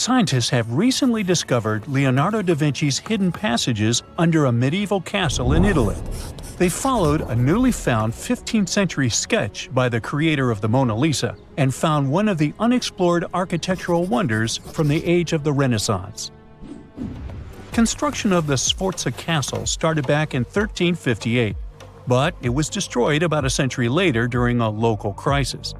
Scientists have recently discovered Leonardo da Vinci's hidden passages under a medieval castle in Italy. They followed a newly found 15th century sketch by the creator of the Mona Lisa and found one of the unexplored architectural wonders from the age of the Renaissance. Construction of the Sforza Castle started back in 1358, but it was destroyed about a century later during a local crisis.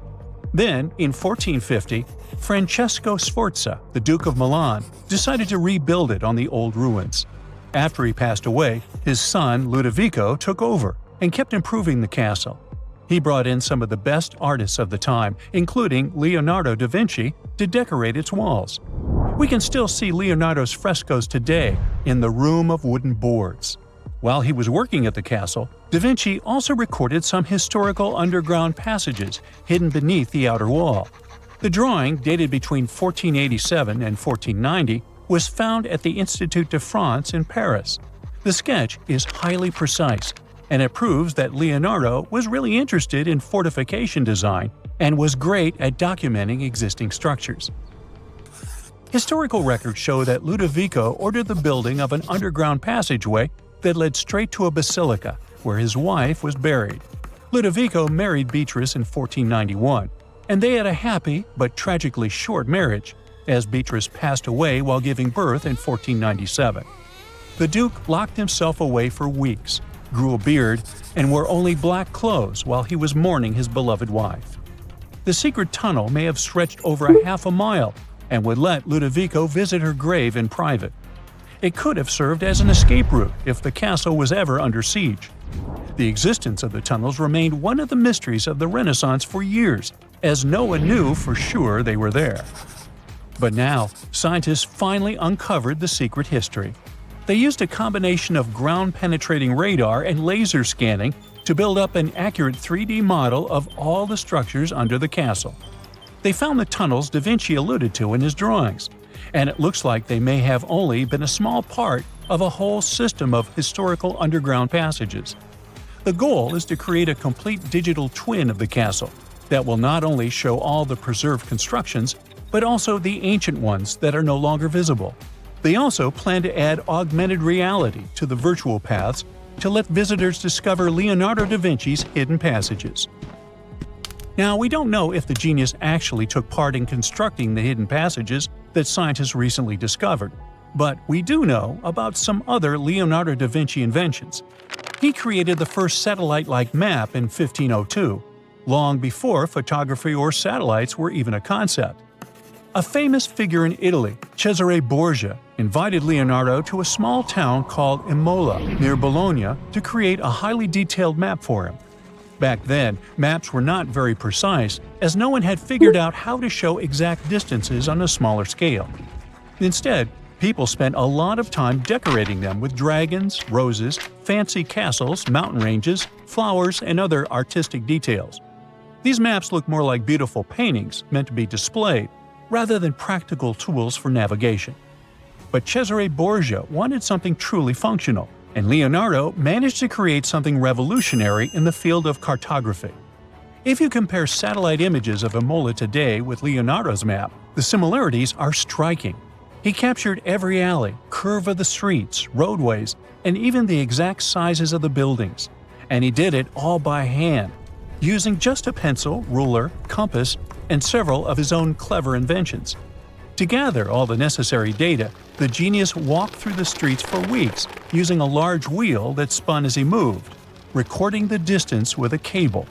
Then, in 1450, Francesco Sforza, the Duke of Milan, decided to rebuild it on the old ruins. After he passed away, his son Ludovico took over and kept improving the castle. He brought in some of the best artists of the time, including Leonardo da Vinci, to decorate its walls. We can still see Leonardo's frescoes today in the Room of Wooden Boards. While he was working at the castle, da Vinci also recorded some historical underground passages hidden beneath the outer wall. The drawing, dated between 1487 and 1490, was found at the Institut de France in Paris. The sketch is highly precise, and it proves that Leonardo was really interested in fortification design and was great at documenting existing structures. Historical records show that Ludovico ordered the building of an underground passageway that led straight to a basilica, where his wife was buried. Ludovico married Beatrice in 1491, and they had a happy but tragically short marriage, as Beatrice passed away while giving birth in 1497. The Duke locked himself away for weeks, grew a beard, and wore only black clothes while he was mourning his beloved wife. The secret tunnel may have stretched over a half a mile and would let Ludovico visit her grave in private. It could have served as an escape route if the castle was ever under siege. The existence of the tunnels remained one of the mysteries of the Renaissance for years, as no one knew for sure they were there. But now, scientists finally uncovered the secret history. They used a combination of ground-penetrating radar and laser scanning to build up an accurate 3D model of all the structures under the castle. They found the tunnels da Vinci alluded to in his drawings, and it looks like they may have only been a small part of a whole system of historical underground passages. The goal is to create a complete digital twin of the castle that will not only show all the preserved constructions, but also the ancient ones that are no longer visible. They also plan to add augmented reality to the virtual paths to let visitors discover Leonardo da Vinci's hidden passages. Now, we don't know if the genius actually took part in constructing the hidden passages that scientists recently discovered, but we do know about some other Leonardo da Vinci inventions. He created the first satellite-like map in 1502, long before photography or satellites were even a concept. A famous figure in Italy, Cesare Borgia, invited Leonardo to a small town called Imola, near Bologna, to create a highly detailed map for him. Back then, maps were not very precise, as no one had figured out how to show exact distances on a smaller scale. Instead, people spent a lot of time decorating them with dragons, roses, fancy castles, mountain ranges, flowers, and other artistic details. These maps look more like beautiful paintings meant to be displayed, rather than practical tools for navigation. But Cesare Borgia wanted something truly functional, and Leonardo managed to create something revolutionary in the field of cartography. If you compare satellite images of Imola today with Leonardo's map, the similarities are striking. He captured every alley, curve of the streets, roadways, and even the exact sizes of the buildings. And he did it all by hand, using just a pencil, ruler, compass, and several of his own clever inventions. To gather all the necessary data, the genius walked through the streets for weeks using a large wheel that spun as he moved, recording the distance with a cable.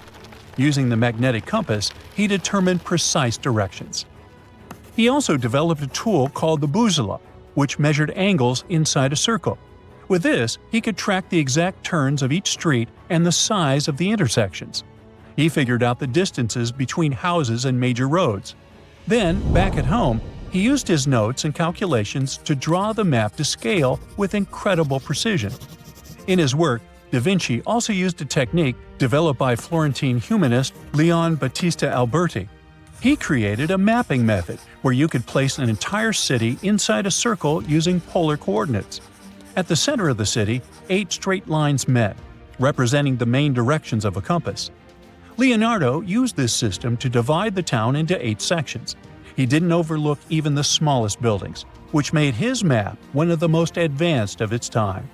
Using the magnetic compass, he determined precise directions. He also developed a tool called the bussola, which measured angles inside a circle. With this, he could track the exact turns of each street and the size of the intersections. He figured out the distances between houses and major roads. Then, back at home, he used his notes and calculations to draw the map to scale with incredible precision. In his work, Da Vinci also used a technique developed by Florentine humanist Leon Battista Alberti. He created a mapping method where you could place an entire city inside a circle using polar coordinates. At the center of the city, 8 straight lines met, representing the main directions of a compass. Leonardo used this system to divide the town into 8 sections. He didn't overlook even the smallest buildings, which made his map one of the most advanced of its time.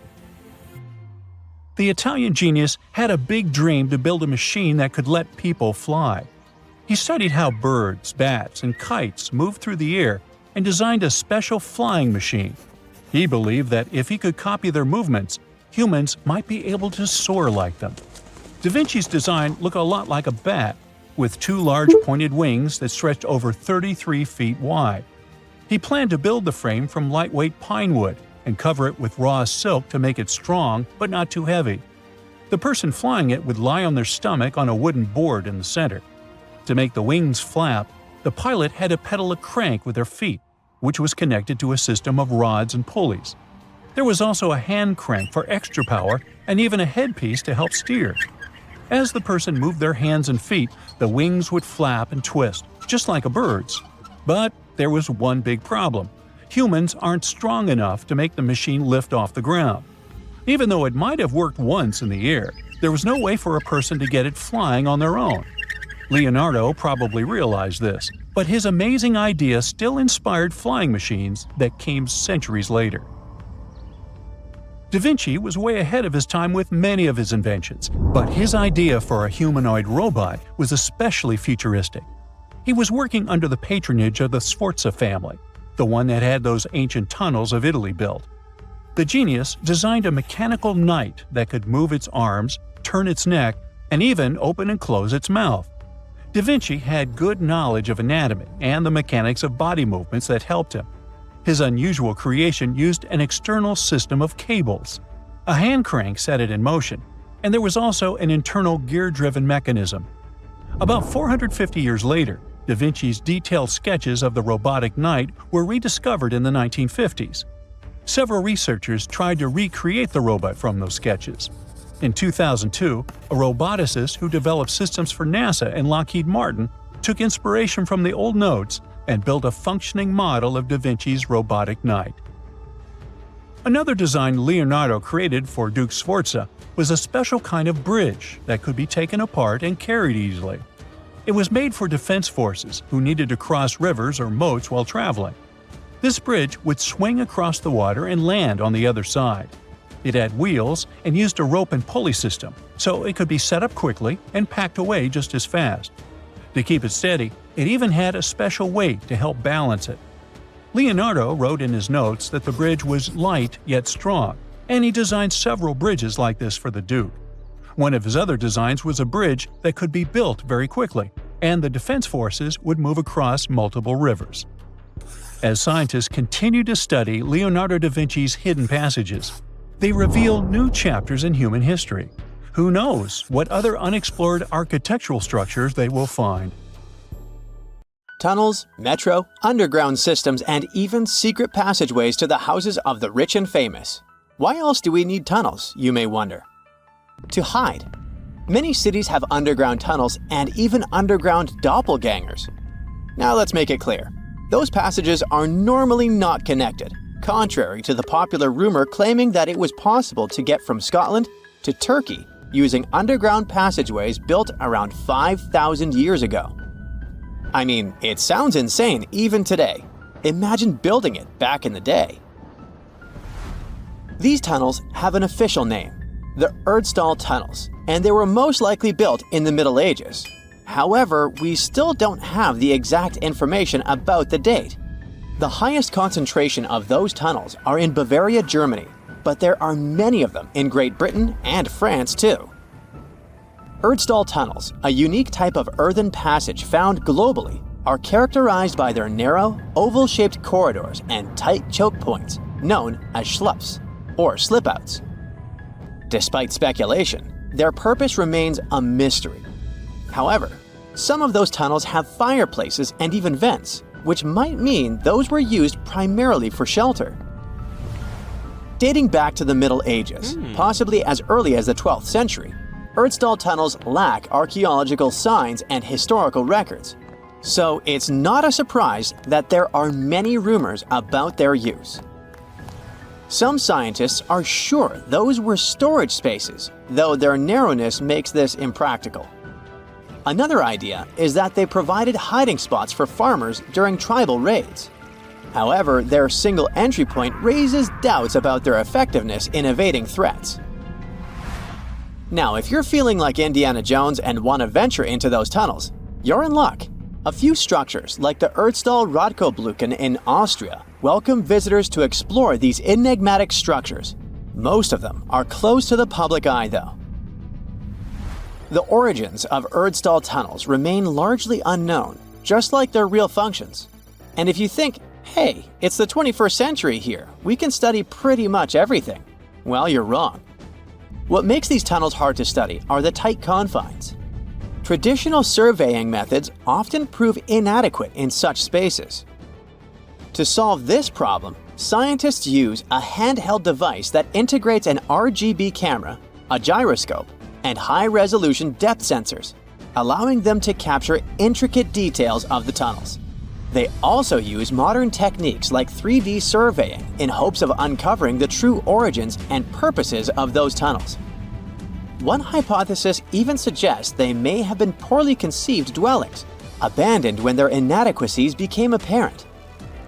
The Italian genius had a big dream to build a machine that could let people fly. He studied how birds, bats, and kites move through the air and designed a special flying machine. He believed that if he could copy their movements, humans might be able to soar like them. Da Vinci's design looked a lot like a bat, with two large pointed wings that stretched over 33 feet wide. He planned to build the frame from lightweight pine wood and cover it with raw silk to make it strong but not too heavy. The person flying it would lie on their stomach on a wooden board in the center. To make the wings flap, the pilot had to pedal a crank with their feet, which was connected to a system of rods and pulleys. There was also a hand crank for extra power and even a headpiece to help steer. As the person moved their hands and feet, the wings would flap and twist, just like a bird's. But there was one big problem. Humans aren't strong enough to make the machine lift off the ground. Even though it might have worked once in the air, there was no way for a person to get it flying on their own. Leonardo probably realized this, but his amazing idea still inspired flying machines that came centuries later. Da Vinci was way ahead of his time with many of his inventions, but his idea for a humanoid robot was especially futuristic. He was working under the patronage of the Sforza family, the one that had those ancient tunnels of Italy built. The genius designed a mechanical knight that could move its arms, turn its neck, and even open and close its mouth. Da Vinci had good knowledge of anatomy and the mechanics of body movements that helped him. His unusual creation used an external system of cables. A hand crank set it in motion, and there was also an internal gear-driven mechanism. About 450 years later, Da Vinci's detailed sketches of the robotic knight were rediscovered in the 1950s. Several researchers tried to recreate the robot from those sketches. In 2002, a roboticist who developed systems for NASA and Lockheed Martin took inspiration from the old notes and built a functioning model of Da Vinci's robotic knight. Another design Leonardo created for Duke Sforza was a special kind of bridge that could be taken apart and carried easily. It was made for defense forces who needed to cross rivers or moats while traveling. This bridge would swing across the water and land on the other side. It had wheels and used a rope and pulley system, so it could be set up quickly and packed away just as fast. To keep it steady, it even had a special weight to help balance it. Leonardo wrote in his notes that the bridge was light yet strong, and he designed several bridges like this for the Duke. One of his other designs was a bridge that could be built very quickly, and the defense forces would move across multiple rivers. As scientists continued to study Leonardo da Vinci's hidden passages, they reveal new chapters in human history. Who knows what other unexplored architectural structures they will find? Tunnels, metro, underground systems, and even secret passageways to the houses of the rich and famous. Why else do we need tunnels, you may wonder? To hide. Many cities have underground tunnels and even underground doppelgangers. Now let's make it clear. Those passages are normally not connected, contrary to the popular rumor claiming that it was possible to get from Scotland to Turkey using underground passageways built around 5,000 years ago. I mean, it sounds insane even today. Imagine building it back in the day. These tunnels have an official name, the Erdstall Tunnels, and they were most likely built in the Middle Ages. However, we still don't have the exact information about the date. The highest concentration of those tunnels are in Bavaria, Germany, but there are many of them in Great Britain and France too. Erdstall tunnels, a unique type of earthen passage found globally, are characterized by their narrow, oval-shaped corridors and tight choke points, known as schlups, or slip-outs. Despite speculation, their purpose remains a mystery. However, some of those tunnels have fireplaces and even vents, which might mean those were used primarily for shelter. Dating back to the Middle Ages, possibly as early as the 12th century, Erdstall tunnels lack archaeological signs and historical records, so it's not a surprise that there are many rumors about their use. Some scientists are sure those were storage spaces, though their narrowness makes this impractical. Another idea is that they provided hiding spots for farmers during tribal raids. However, their single entry point raises doubts about their effectiveness in evading threats. Now, if you're feeling like Indiana Jones and want to venture into those tunnels, you're in luck. A few structures, like the Erdstall Radkoblücken in Austria, welcome visitors to explore these enigmatic structures. Most of them are closed to the public eye, though. The origins of Erdstall tunnels remain largely unknown, just like their real functions. And if you think, hey, it's the 21st century here, we can study pretty much everything, well, you're wrong. What makes these tunnels hard to study are the tight confines. Traditional surveying methods often prove inadequate in such spaces. To solve this problem, scientists use a handheld device that integrates an RGB camera, a gyroscope, and high-resolution depth sensors, allowing them to capture intricate details of the tunnels. They also use modern techniques like 3D surveying in hopes of uncovering the true origins and purposes of those tunnels. One hypothesis even suggests they may have been poorly conceived dwellings, abandoned when their inadequacies became apparent.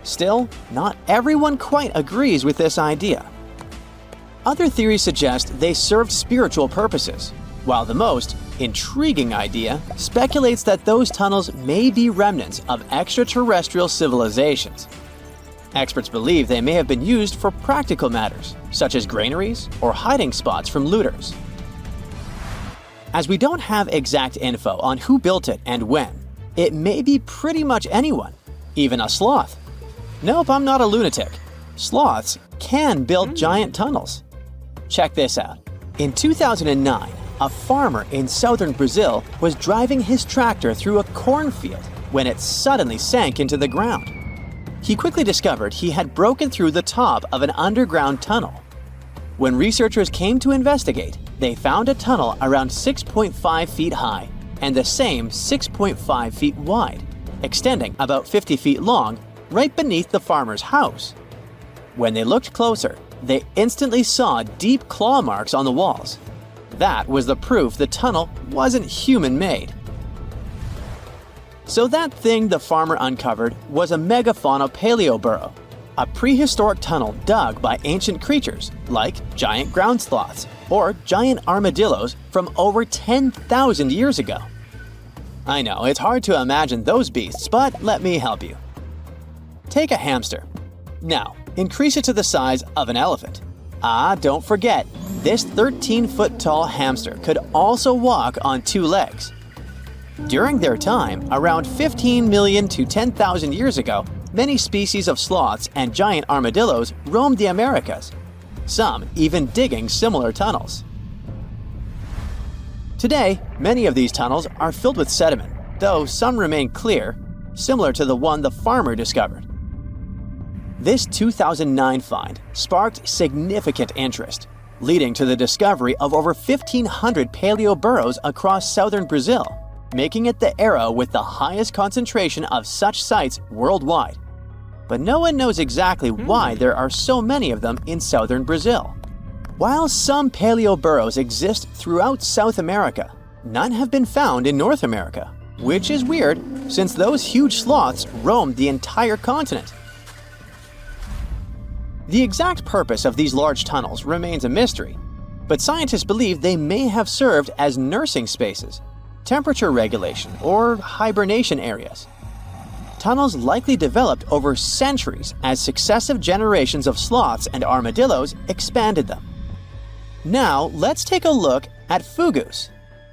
Still, not everyone quite agrees with this idea. Other theories suggest they served spiritual purposes, while the most intriguing idea speculates that those tunnels may be remnants of extraterrestrial civilizations. Experts believe they may have been used for practical matters, such as granaries or hiding spots from looters. As we don't have exact info on who built it and when, it may be pretty much anyone, even a sloth. Nope, I'm not a lunatic. Sloths can build giant tunnels. Check this out. In 2009, a farmer in southern Brazil was driving his tractor through a cornfield when it suddenly sank into the ground. He quickly discovered he had broken through the top of an underground tunnel. When researchers came to investigate, they found a tunnel around 6.5 feet high and the same 6.5 feet wide, extending about 50 feet long, right beneath the farmer's house. When they looked closer, they instantly saw deep claw marks on the walls. That was the proof the tunnel wasn't human-made. So that thing the farmer uncovered was a megafauna paleoburrow, a prehistoric tunnel dug by ancient creatures like giant ground sloths or giant armadillos from over 10,000 years ago. I know, it's hard to imagine those beasts, but let me help you. Take a hamster. Now, increase it to the size of an elephant. Don't forget, this 13-foot-tall hamster could also walk on two legs. During their time, around 15 million to 10,000 years ago, many species of sloths and giant armadillos roamed the Americas, some even digging similar tunnels. Today, many of these tunnels are filled with sediment, though some remain clear, similar to the one the farmer discovered. This 2009 find sparked significant interest, leading to the discovery of over 1,500 paleoburrows across southern Brazil, making it the era with the highest concentration of such sites worldwide. But no one knows exactly why there are so many of them in southern Brazil. While some paleoburrows exist throughout South America, none have been found in North America, which is weird since those huge sloths roamed the entire continent. The exact purpose of these large tunnels remains a mystery, but scientists believe they may have served as nursing spaces, temperature regulation, or hibernation areas. Tunnels likely developed over centuries as successive generations of sloths and armadillos expanded them. Now, let's take a look at fugus.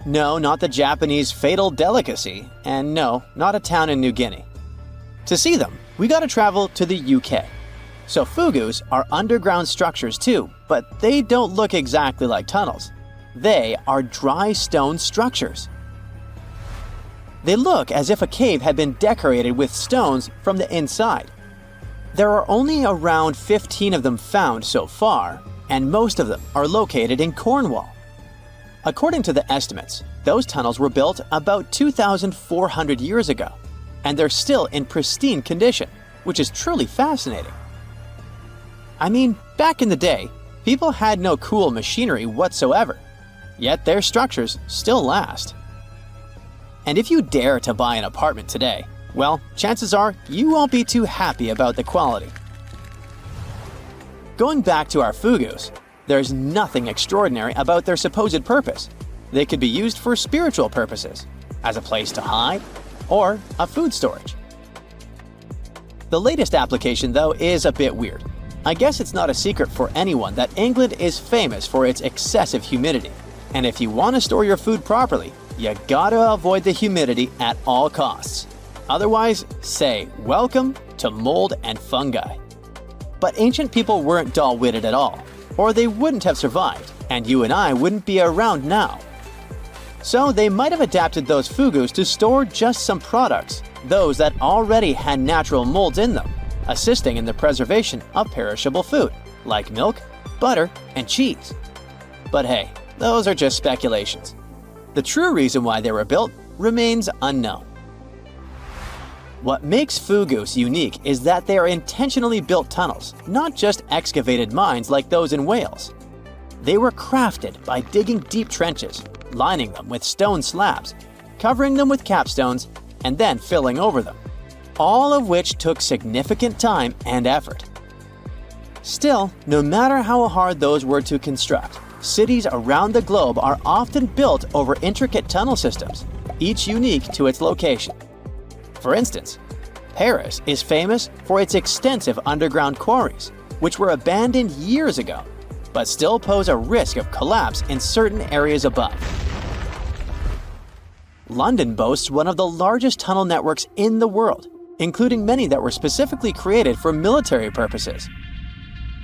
No, not the Japanese fatal delicacy, and no, not a town in New Guinea. To see them, we gotta travel to the UK. So fugus are underground structures too, but they don't look exactly like tunnels. They are dry stone structures. They look as if a cave had been decorated with stones from the inside. There are only around 15 of them found so far, and most of them are located in Cornwall. According to the estimates, those tunnels were built about 2,400 years ago, and they're still in pristine condition, which is truly fascinating. I mean, back in the day, people had no cool machinery whatsoever, yet their structures still last. And if you dare to buy an apartment today, well, chances are you won't be too happy about the quality. Going back to our fugus, there's nothing extraordinary about their supposed purpose. They could be used for spiritual purposes, as a place to hide, or a food storage. The latest application, though, is a bit weird. I guess it's not a secret for anyone that England is famous for its excessive humidity. And if you want to store your food properly, you gotta avoid the humidity at all costs. Otherwise, say welcome to mold and fungi. But ancient people weren't dull-witted at all, or they wouldn't have survived, and you and I wouldn't be around now. So they might have adapted those fugus to store just some products, those that already had natural molds in them, assisting in the preservation of perishable food, like milk, butter, and cheese. But hey, those are just speculations. The true reason why they were built remains unknown. What makes fugus unique is that they are intentionally built tunnels, not just excavated mines like those in Wales. They were crafted by digging deep trenches, lining them with stone slabs, covering them with capstones, and then filling over them, all of which took significant time and effort. Still, no matter how hard those were to construct, cities around the globe are often built over intricate tunnel systems, each unique to its location. For instance, Paris is famous for its extensive underground quarries, which were abandoned years ago, but still pose a risk of collapse in certain areas above. London boasts one of the largest tunnel networks in the world, including many that were specifically created for military purposes.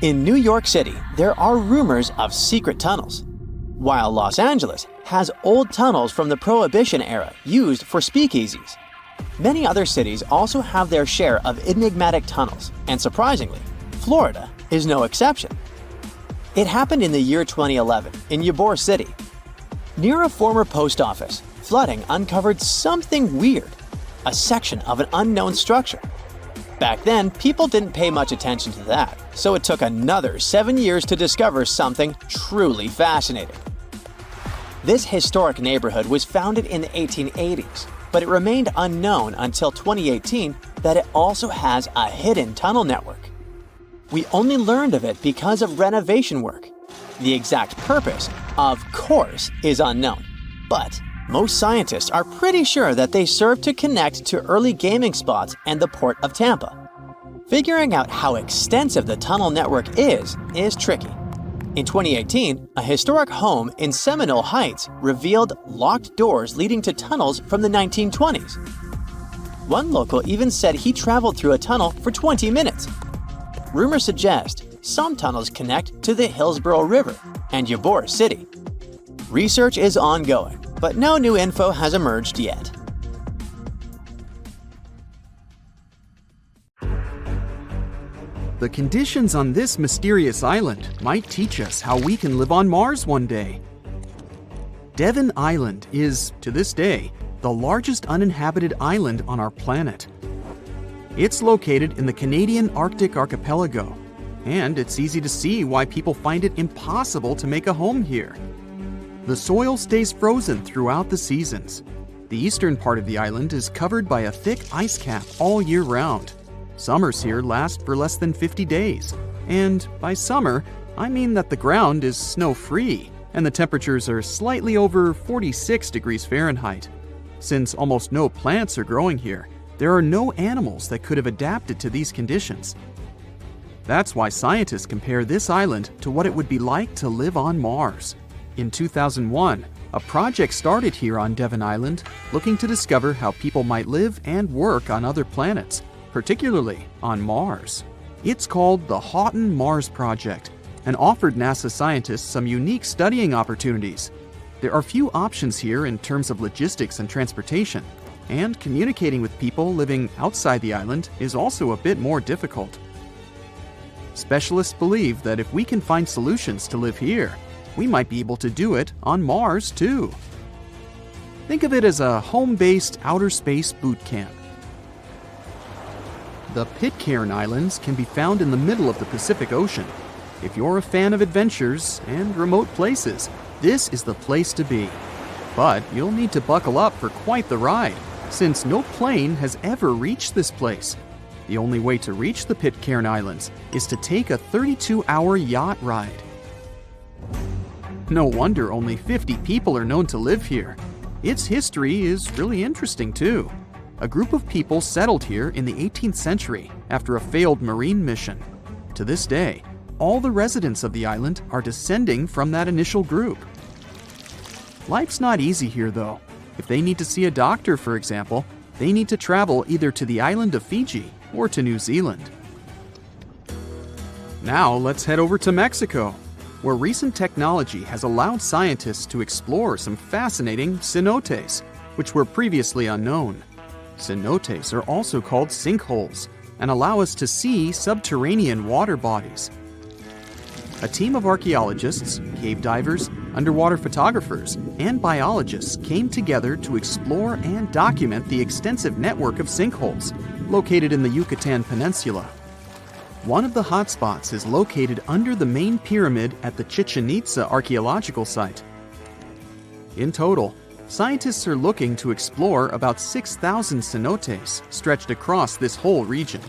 In New York City, there are rumors of secret tunnels, while Los Angeles has old tunnels from the Prohibition era used for speakeasies. Many other cities also have their share of enigmatic tunnels, and surprisingly, Florida is no exception. It happened in the year 2011 in Ybor City. Near a former post office, flooding uncovered something weird, a section of an unknown structure. Back then, people didn't pay much attention to that, so it took another 7 years to discover something truly fascinating. This historic neighborhood was founded in the 1880s, but it remained unknown until 2018 that it also has a hidden tunnel network. We only learned of it because of renovation work. The exact purpose, of course, is unknown, but most scientists are pretty sure that they serve to connect to early gaming spots and the port of Tampa. Figuring out how extensive the tunnel network is tricky. In 2018, a historic home in Seminole Heights revealed locked doors leading to tunnels from the 1920s. One local even said he traveled through a tunnel for 20 minutes. Rumors suggest some tunnels connect to the Hillsborough River and Ybor City. Research is ongoing, but no new info has emerged yet. The conditions on this mysterious island might teach us how we can live on Mars one day. Devon Island is, to this day, the largest uninhabited island on our planet. It's located in the Canadian Arctic archipelago, and it's easy to see why people find it impossible to make a home here. The soil stays frozen throughout the seasons. The eastern part of the island is covered by a thick ice cap all year round. Summers here last for less than 50 days. And by summer, I mean that the ground is snow-free and the temperatures are slightly over 46 degrees Fahrenheit. Since almost no plants are growing here, there are no animals that could have adapted to these conditions. That's why scientists compare this island to what it would be like to live on Mars. In 2001, a project started here on Devon Island looking to discover how people might live and work on other planets, particularly on Mars. It's called the Houghton Mars Project and offered NASA scientists some unique studying opportunities. There are few options here in terms of logistics and transportation, and communicating with people living outside the island is also a bit more difficult. Specialists believe that if we can find solutions to live here, we might be able to do it on Mars too. Think of it as a home-based outer space boot camp. The Pitcairn Islands can be found in the middle of the Pacific Ocean. If you're a fan of adventures and remote places, this is the place to be. But you'll need to buckle up for quite the ride, since no plane has ever reached this place. The only way to reach the Pitcairn Islands is to take a 32-hour yacht ride. No wonder only 50 people are known to live here. Its history is really interesting too. A group of people settled here in the 18th century after a failed marine mission. To this day, all the residents of the island are descending from that initial group. Life's not easy here though. If they need to see a doctor, for example, they need to travel either to the island of Fiji or to New Zealand. Now let's head over to Mexico, where recent technology has allowed scientists to explore some fascinating cenotes, which were previously unknown. Cenotes are also called sinkholes and allow us to see subterranean water bodies. A team of archaeologists, cave divers, underwater photographers, and biologists came together to explore and document the extensive network of sinkholes located in the Yucatan Peninsula. One of the hotspots is located under the main pyramid at the Chichen Itza archaeological site. In total, scientists are looking to explore about 6,000 cenotes stretched across this whole region.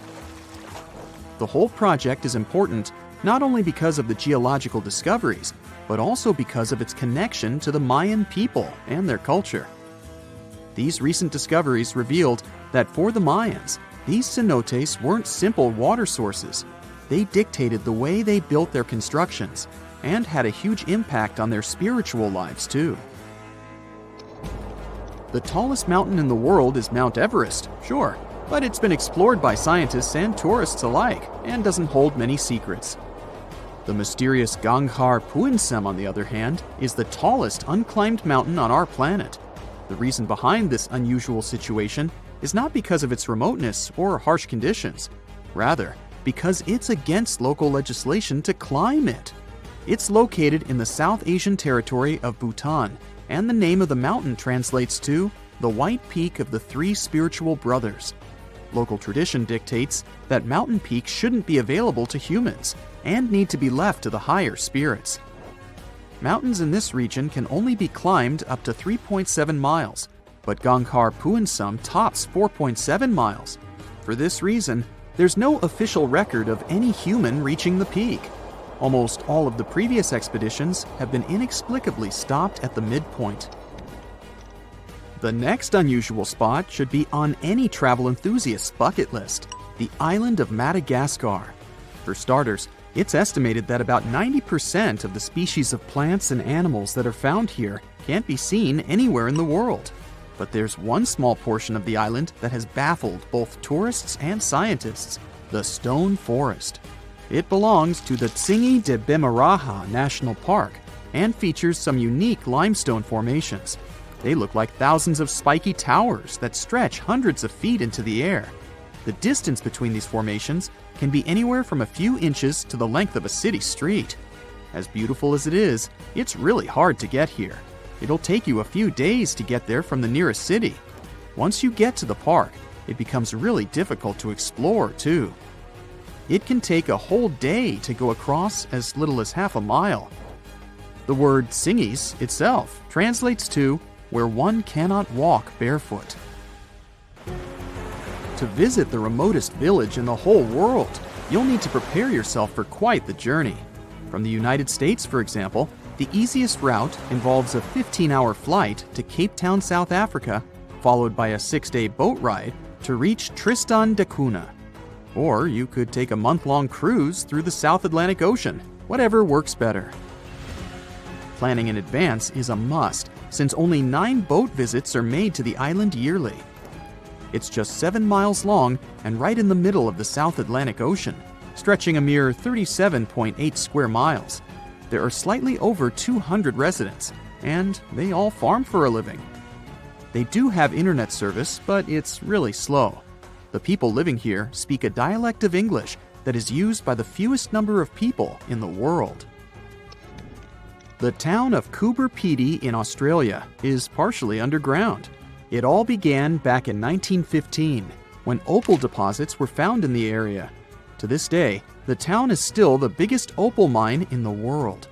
The whole project is important not only because of the geological discoveries, but also because of its connection to the Mayan people and their culture. These recent discoveries revealed that for the Mayans, these cenotes weren't simple water sources. They dictated the way they built their constructions and had a huge impact on their spiritual lives too. The tallest mountain in the world is Mount Everest, sure, but it's been explored by scientists and tourists alike and doesn't hold many secrets. The mysterious Ganghar Puensum, on the other hand, is the tallest unclimbed mountain on our planet. The reason behind this unusual situation is not because of its remoteness or harsh conditions. Rather, because it's against local legislation to climb it. It's located in the South Asian territory of Bhutan, and the name of the mountain translates to the White Peak of the Three Spiritual Brothers. Local tradition dictates that mountain peaks shouldn't be available to humans and need to be left to the higher spirits. Mountains in this region can only be climbed up to 3.7 miles, but Ganghar Puensum tops 4.7 miles. For this reason, there's no official record of any human reaching the peak. Almost all of the previous expeditions have been inexplicably stopped at the midpoint. The next unusual spot should be on any travel enthusiast's bucket list, the island of Madagascar. For starters, it's estimated that about 90% of the species of plants and animals that are found here can't be seen anywhere in the world. But there's one small portion of the island that has baffled both tourists and scientists, the Stone Forest. It belongs to the Tsingy de Bemaraha National Park and features some unique limestone formations. They look like thousands of spiky towers that stretch hundreds of feet into the air. The distance between these formations can be anywhere from a few inches to the length of a city street. As beautiful as it is, it's really hard to get here. It'll take you a few days to get there from the nearest city. Once you get to the park, it becomes really difficult to explore too. It can take a whole day to go across as little as half a mile. The word Tsingys itself translates to where one cannot walk barefoot. To visit the remotest village in the whole world, you'll need to prepare yourself for quite the journey. From the United States, for example, the easiest route involves a 15-hour flight to Cape Town, South Africa, followed by a 6-day boat ride to reach Tristan da Cunha. Or you could take a month-long cruise through the South Atlantic Ocean, whatever works better. Planning in advance is a must, since only 9 boat visits are made to the island yearly. It's just 7 miles long and right in the middle of the South Atlantic Ocean, stretching a mere 37.8 square miles. There are slightly over 200 residents, and they all farm for a living. They do have internet service, but it's really slow. The people living here speak a dialect of English that is used by the fewest number of people in the world. The town of Coober Pedy in Australia is partially underground. It all began back in 1915, when opal deposits were found in the area. To this day, the town is still the biggest opal mine in the world.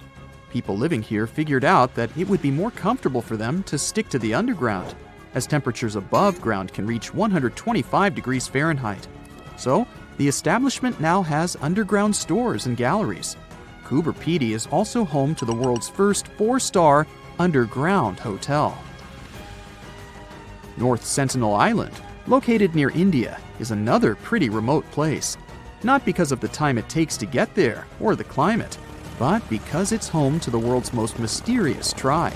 People living here figured out that it would be more comfortable for them to stick to the underground, as temperatures above ground can reach 125 degrees Fahrenheit. So, the establishment now has underground stores and galleries. Coober Pedy is also home to the world's first 4-star underground hotel. North Sentinel Island, located near India, is another pretty remote place. Not because of the time it takes to get there or the climate, but because it's home to the world's most mysterious tribe.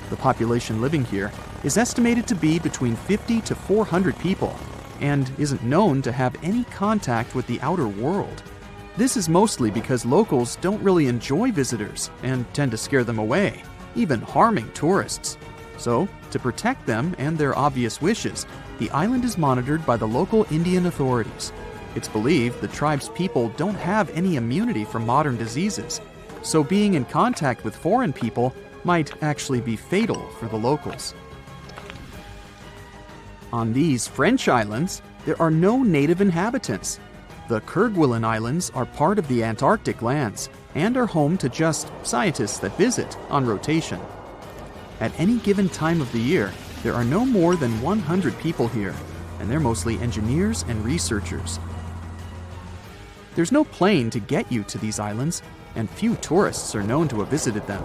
The population living here is estimated to be between 50 to 400 people and isn't known to have any contact with the outer world. This is mostly because locals don't really enjoy visitors and tend to scare them away, even harming tourists. So, to protect them and their obvious wishes, the island is monitored by the local Indian authorities. It's believed the tribe's people don't have any immunity from modern diseases, so being in contact with foreign people might actually be fatal for the locals. On these French islands, there are no native inhabitants. The Kerguelen Islands are part of the Antarctic lands and are home to just scientists that visit on rotation. At any given time of the year, there are no more than 100 people here, and they're mostly engineers and researchers. There's no plane to get you to these islands, and few tourists are known to have visited them.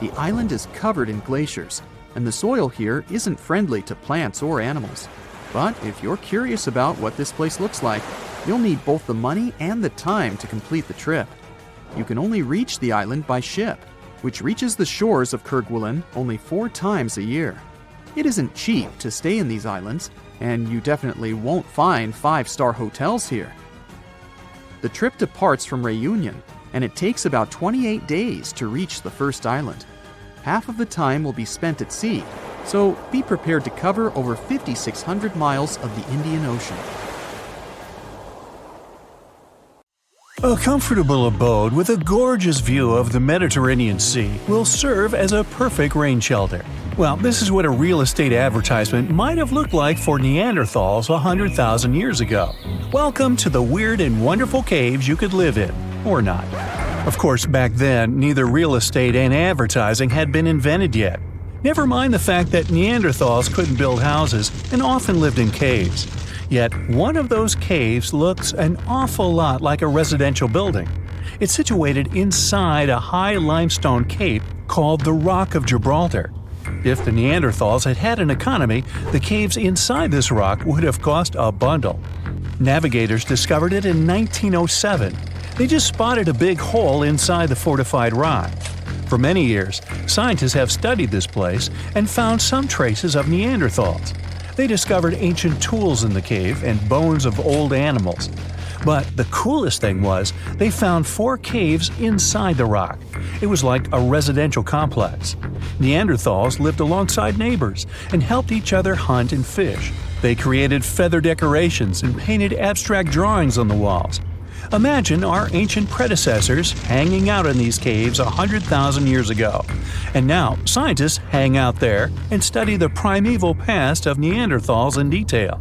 The island is covered in glaciers, and the soil here isn't friendly to plants or animals. But if you're curious about what this place looks like, you'll need both the money and the time to complete the trip. You can only reach the island by ship, which reaches the shores of Kerguelen only 4 times a year. It isn't cheap to stay in these islands, and you definitely won't find 5-star hotels here. The trip departs from Réunion, and it takes about 28 days to reach the first island. Half of the time will be spent at sea, so be prepared to cover over 5,600 miles of the Indian Ocean. A comfortable abode with a gorgeous view of the Mediterranean Sea will serve as a perfect rain shelter. Well, this is what a real estate advertisement might have looked like for Neanderthals 100,000 years ago. Welcome to the weird and wonderful caves you could live in, or not. Of course, back then, neither real estate and advertising had been invented yet. Never mind the fact that Neanderthals couldn't build houses and often lived in caves. Yet, one of those caves looks an awful lot like a residential building. It's situated inside a high limestone cape called the Rock of Gibraltar. If the Neanderthals had had an economy, the caves inside this rock would have cost a bundle. Navigators discovered it in 1907. They just spotted a big hole inside the fortified rock. For many years, scientists have studied this place and found some traces of Neanderthals. They discovered ancient tools in the cave and bones of old animals. But the coolest thing was, they found 4 caves inside the rock. It was like a residential complex. Neanderthals lived alongside neighbors and helped each other hunt and fish. They created feather decorations and painted abstract drawings on the walls. Imagine our ancient predecessors hanging out in these caves 100,000 years ago. And now, scientists hang out there and study the primeval past of Neanderthals in detail.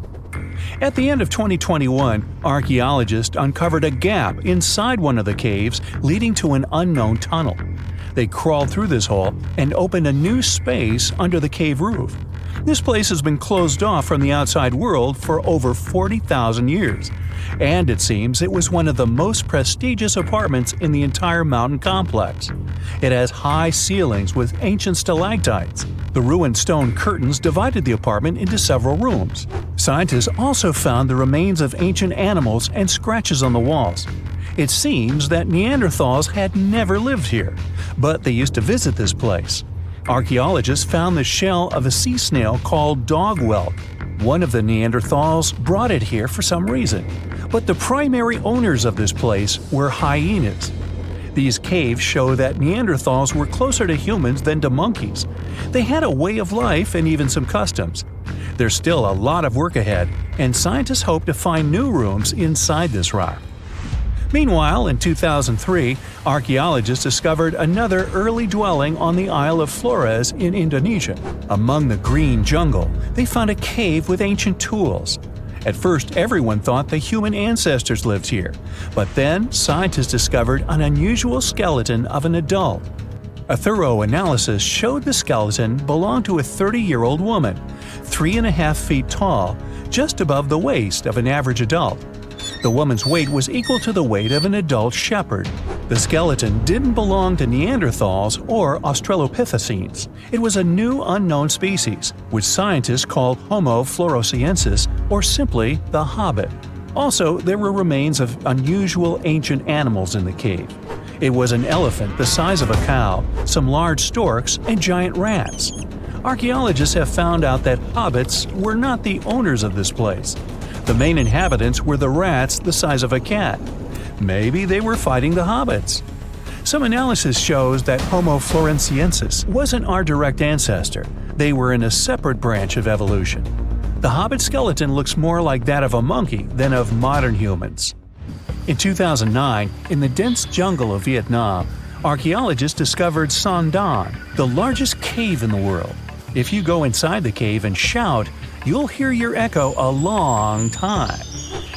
At the end of 2021, archaeologists uncovered a gap inside one of the caves leading to an unknown tunnel. They crawled through this hole and opened a new space under the cave roof. This place has been closed off from the outside world for over 40,000 years. And it seems it was one of the most prestigious apartments in the entire mountain complex. It has high ceilings with ancient stalactites. The ruined stone curtains divided the apartment into several rooms. Scientists also found the remains of ancient animals and scratches on the walls. It seems that Neanderthals had never lived here, but they used to visit this place. Archaeologists found the shell of a sea snail called dog whelk. One of the Neanderthals brought it here for some reason, but the primary owners of this place were hyenas. These caves show that Neanderthals were closer to humans than to monkeys. They had a way of life and even some customs. There's still a lot of work ahead, and scientists hope to find new rooms inside this rock. Meanwhile, in 2003, archaeologists discovered another early dwelling on the Isle of Flores in Indonesia. Among the green jungle, they found a cave with ancient tools. At first, everyone thought the human ancestors lived here, but then scientists discovered an unusual skeleton of an adult. A thorough analysis showed the skeleton belonged to a 30-year-old woman, 3.5 feet tall, just above the waist of an average adult. The woman's weight was equal to the weight of an adult shepherd. The skeleton didn't belong to Neanderthals or Australopithecines. It was a new unknown species, which scientists called Homo floresiensis, or simply the Hobbit. Also, there were remains of unusual ancient animals in the cave. It was an elephant the size of a cow, some large storks, and giant rats. Archaeologists have found out that hobbits were not the owners of this place. The main inhabitants were the rats the size of a cat. Maybe they were fighting the hobbits. Some analysis shows that Homo floresiensis wasn't our direct ancestor. They were in a separate branch of evolution. The hobbit skeleton looks more like that of a monkey than of modern humans. In 2009, in the dense jungle of Vietnam, archaeologists discovered Sandan, the largest cave in the world. If you go inside the cave and shout, you'll hear your echo a long time.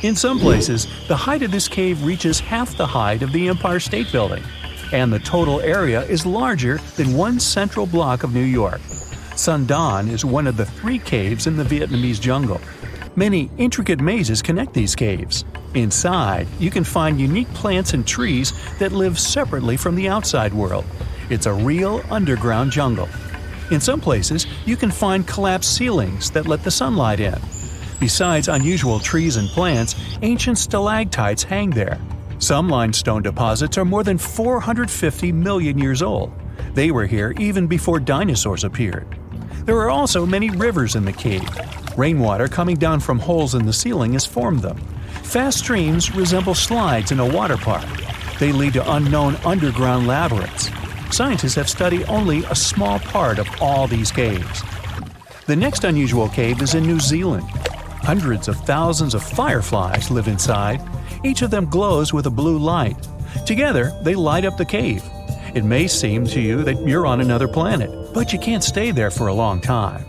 In some places, the height of this cave reaches half the height of the Empire State Building, and the total area is larger than one central block of New York. Sandan is one of the 3 caves in the Vietnamese jungle. Many intricate mazes connect these caves. Inside, you can find unique plants and trees that live separately from the outside world. It's a real underground jungle. In some places, you can find collapsed ceilings that let the sunlight in. Besides unusual trees and plants, ancient stalactites hang there. Some limestone deposits are more than 450 million years old. They were here even before dinosaurs appeared. There are also many rivers in the cave. Rainwater coming down from holes in the ceiling has formed them. Fast streams resemble slides in a water park. They lead to unknown underground labyrinths. Scientists have studied only a small part of all these caves. The next unusual cave is in New Zealand. Hundreds of thousands of fireflies live inside. Each of them glows with a blue light. Together, they light up the cave. It may seem to you that you're on another planet, but you can't stay there for a long time.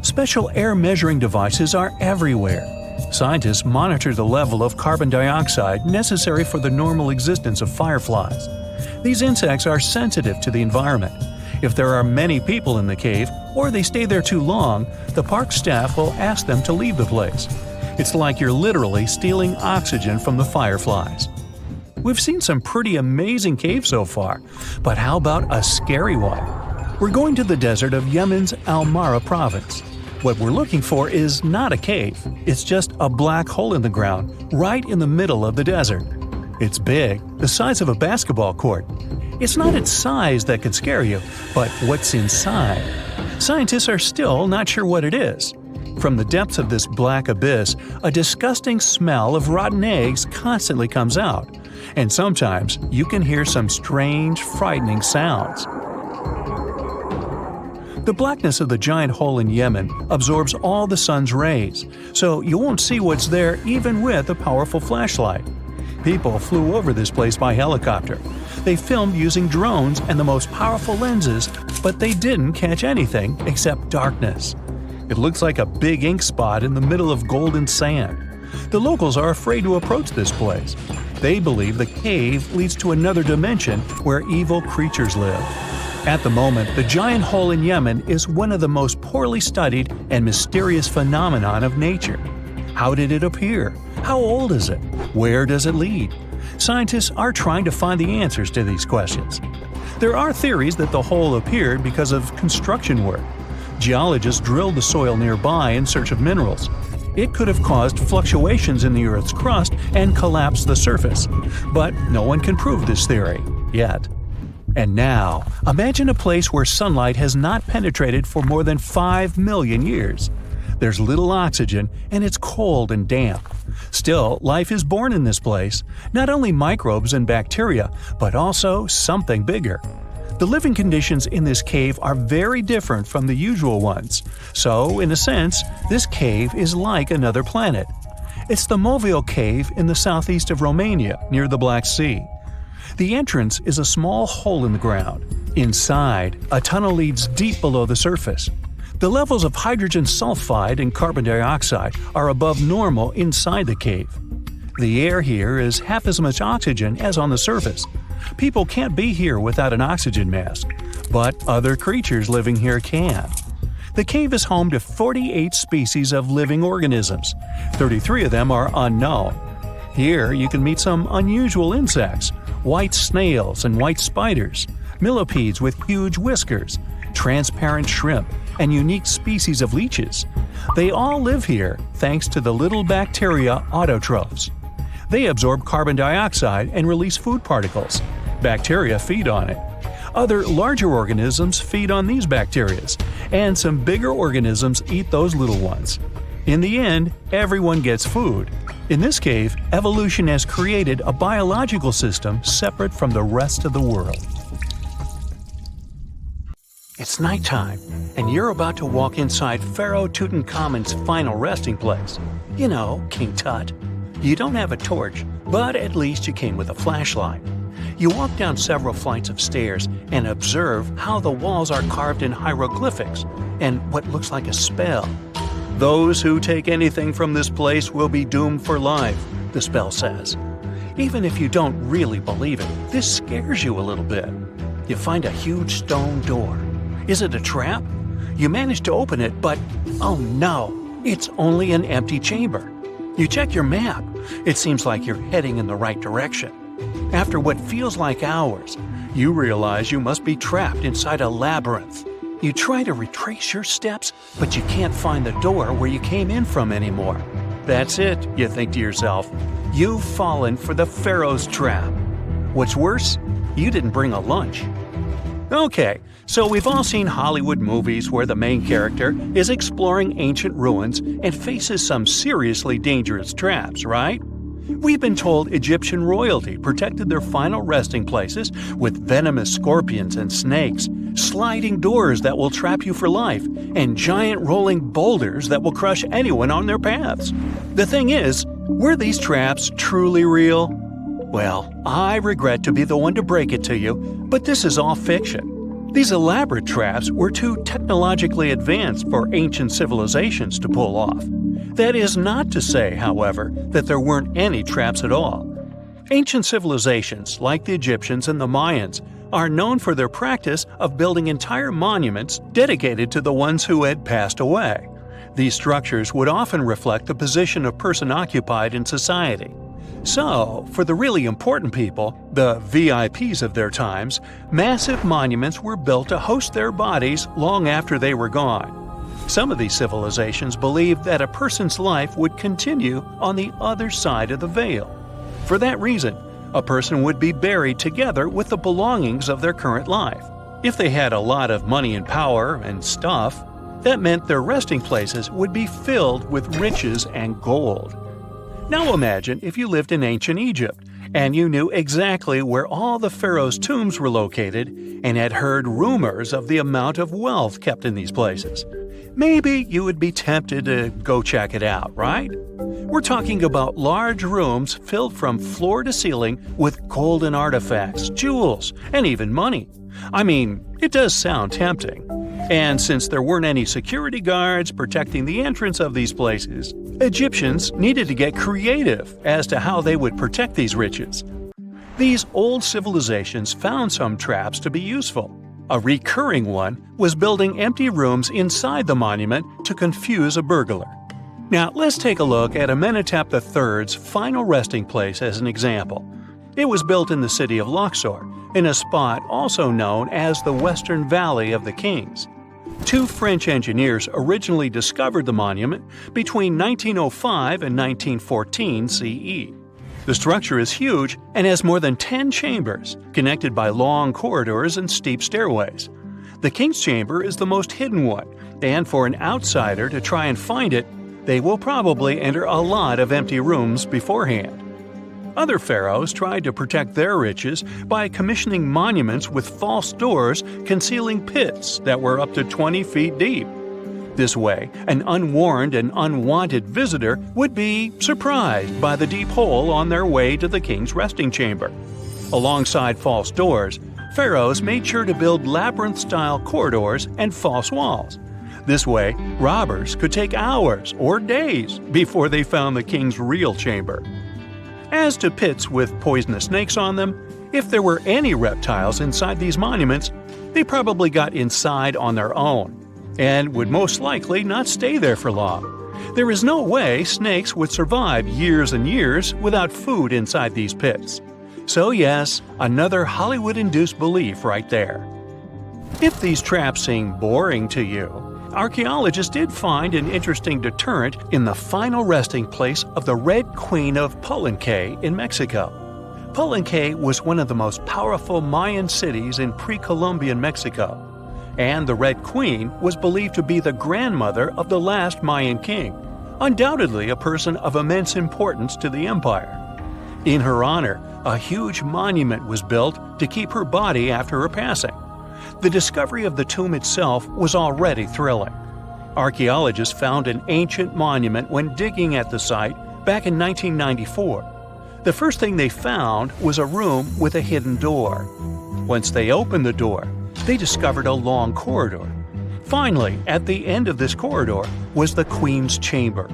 Special air measuring devices are everywhere. Scientists monitor the level of carbon dioxide necessary for the normal existence of fireflies. These insects are sensitive to the environment. If there are many people in the cave, or they stay there too long, the park staff will ask them to leave the place. It's like you're literally stealing oxygen from the fireflies. We've seen some pretty amazing caves so far, but how about a scary one? We're going to the desert of Yemen's Al-Mara province. What we're looking for is not a cave, it's just a black hole in the ground, right in the middle of the desert. It's big, the size of a basketball court. It's not its size that could scare you, but what's inside. Scientists are still not sure what it is. From the depths of this black abyss, a disgusting smell of rotten eggs constantly comes out, and sometimes you can hear some strange, frightening sounds. The blackness of the giant hole in Yemen absorbs all the sun's rays, so you won't see what's there even with a powerful flashlight. People flew over this place by helicopter. They filmed using drones and the most powerful lenses, but they didn't catch anything except darkness. It looks like a big ink spot in the middle of golden sand. The locals are afraid to approach this place. They believe the cave leads to another dimension where evil creatures live. At the moment, the giant hole in Yemen is one of the most poorly studied and mysterious phenomenon of nature. How did it appear? How old is it? Where does it lead? Scientists are trying to find the answers to these questions. There are theories that the hole appeared because of construction work. Geologists drilled the soil nearby in search of minerals. It could have caused fluctuations in the Earth's crust and collapsed the surface. But no one can prove this theory, yet. And now, imagine a place where sunlight has not penetrated for more than 5 million years. There's little oxygen, and it's cold and damp. Still, life is born in this place, not only microbes and bacteria, but also something bigger. The living conditions in this cave are very different from the usual ones, so in a sense, this cave is like another planet. It's the Movil Cave in the southeast of Romania, near the Black Sea. The entrance is a small hole in the ground. Inside, a tunnel leads deep below the surface. The levels of hydrogen sulfide and carbon dioxide are above normal inside the cave. The air here is half as much oxygen as on the surface. People can't be here without an oxygen mask. but other creatures living here can. The cave is home to 48 species of living organisms. 33 of them are unknown. Here you can meet some unusual insects, white snails and white spiders, millipedes with huge whiskers, transparent shrimp, and unique species of leeches. They all live here thanks to the little bacteria autotrophs. They absorb carbon dioxide and release food particles. Bacteria feed on it. Other larger organisms feed on these bacteria, and some bigger organisms eat those little ones. In the end, everyone gets food. In this cave, evolution has created a biological system separate from the rest of the world. It's nighttime, and you're about to walk inside Pharaoh Tutankhamun's final resting place. You know, King Tut. You don't have a torch, but at least you came with a flashlight. You walk down several flights of stairs and observe how the walls are carved in hieroglyphics and what looks like a spell. Those who take anything from this place will be doomed for life, the spell says. Even if you don't really believe it, this scares you a little bit. You find a huge stone door. Is it a trap? You manage to open it, but oh no, it's only an empty chamber. You check your map. It seems like you're heading in the right direction. After what feels like hours, you realize you must be trapped inside a labyrinth. You try to retrace your steps, but you can't find the door where you came in from anymore. That's it, you think to yourself. You've fallen for the Pharaoh's trap. What's worse, you didn't bring a lunch. Okay, so we've all seen Hollywood movies where the main character is exploring ancient ruins and faces some seriously dangerous traps, right? We've been told Egyptian royalty protected their final resting places with venomous scorpions and snakes, sliding doors that will trap you for life, and giant rolling boulders that will crush anyone on their paths. The thing is, were these traps truly real? Well, I regret to be the one to break it to you, but this is all fiction. These elaborate traps were too technologically advanced for ancient civilizations to pull off. That is not to say, however, that there weren't any traps at all. Ancient civilizations, like the Egyptians and the Mayans, are known for their practice of building entire monuments dedicated to the ones who had passed away. These structures would often reflect the position of person occupied in society. So, for the really important people, the VIPs of their times, massive monuments were built to host their bodies long after they were gone. Some of these civilizations believed that a person's life would continue on the other side of the veil. For that reason, a person would be buried together with the belongings of their current life. If they had a lot of money and power and stuff, that meant their resting places would be filled with riches and gold. Now imagine if you lived in ancient Egypt and you knew exactly where all the pharaohs' tombs were located and had heard rumors of the amount of wealth kept in these places. Maybe you would be tempted to go check it out, right? We're talking about large rooms filled from floor to ceiling with golden artifacts, jewels, and even money. I mean, it does sound tempting. And since there weren't any security guards protecting the entrance of these places, Egyptians needed to get creative as to how they would protect these riches. These old civilizations found some traps to be useful. A recurring one was building empty rooms inside the monument to confuse a burglar. Now, let's take a look at Amenhotep III's final resting place as an example. It was built in the city of Luxor, in a spot also known as the Western Valley of the Kings. Two French engineers originally discovered the monument between 1905 and 1914 CE. The structure is huge and has more than 10 chambers, connected by long corridors and steep stairways. The King's Chamber is the most hidden one, and for an outsider to try and find it, they will probably enter a lot of empty rooms beforehand. Other pharaohs tried to protect their riches by commissioning monuments with false doors concealing pits that were up to 20 feet deep. This way, an unwarned and unwanted visitor would be surprised by the deep hole on their way to the king's resting chamber. Alongside false doors, pharaohs made sure to build labyrinth-style corridors and false walls. This way, robbers could take hours or days before they found the king's real chamber. As to pits with poisonous snakes on them, if there were any reptiles inside these monuments, They probably got inside on their own, and would most likely not stay there for long. There is no way snakes would survive years and years without food inside these pits. So yes, another Hollywood-induced belief right there. If these traps seem boring to you, archaeologists did find an interesting deterrent in the final resting place of the Red Queen of Palenque in Mexico. Palenque was one of the most powerful Mayan cities in pre-Columbian Mexico, and the Red Queen was believed to be the grandmother of the last Mayan king, undoubtedly a person of immense importance to the empire. In her honor, a huge monument was built to keep her body after her passing. The discovery of the tomb itself was already thrilling. Archaeologists found an ancient monument when digging at the site back in 1994. The first thing they found was a room with a hidden door. Once they opened the door, they discovered a long corridor. Finally, at the end of this corridor was the Queen's chamber.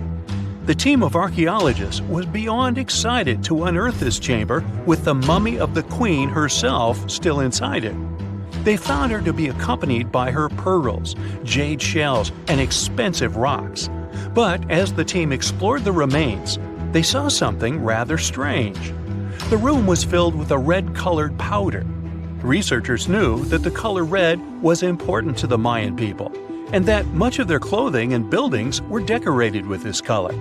The team of archaeologists was beyond excited to unearth this chamber with the mummy of the Queen herself still inside it. They found her to be accompanied by her pearls, jade shells, and expensive rocks. But as the team explored the remains, they saw something rather strange. The room was filled with a red-colored powder. Researchers knew that the color red was important to the Mayan people, and that much of their clothing and buildings were decorated with this color.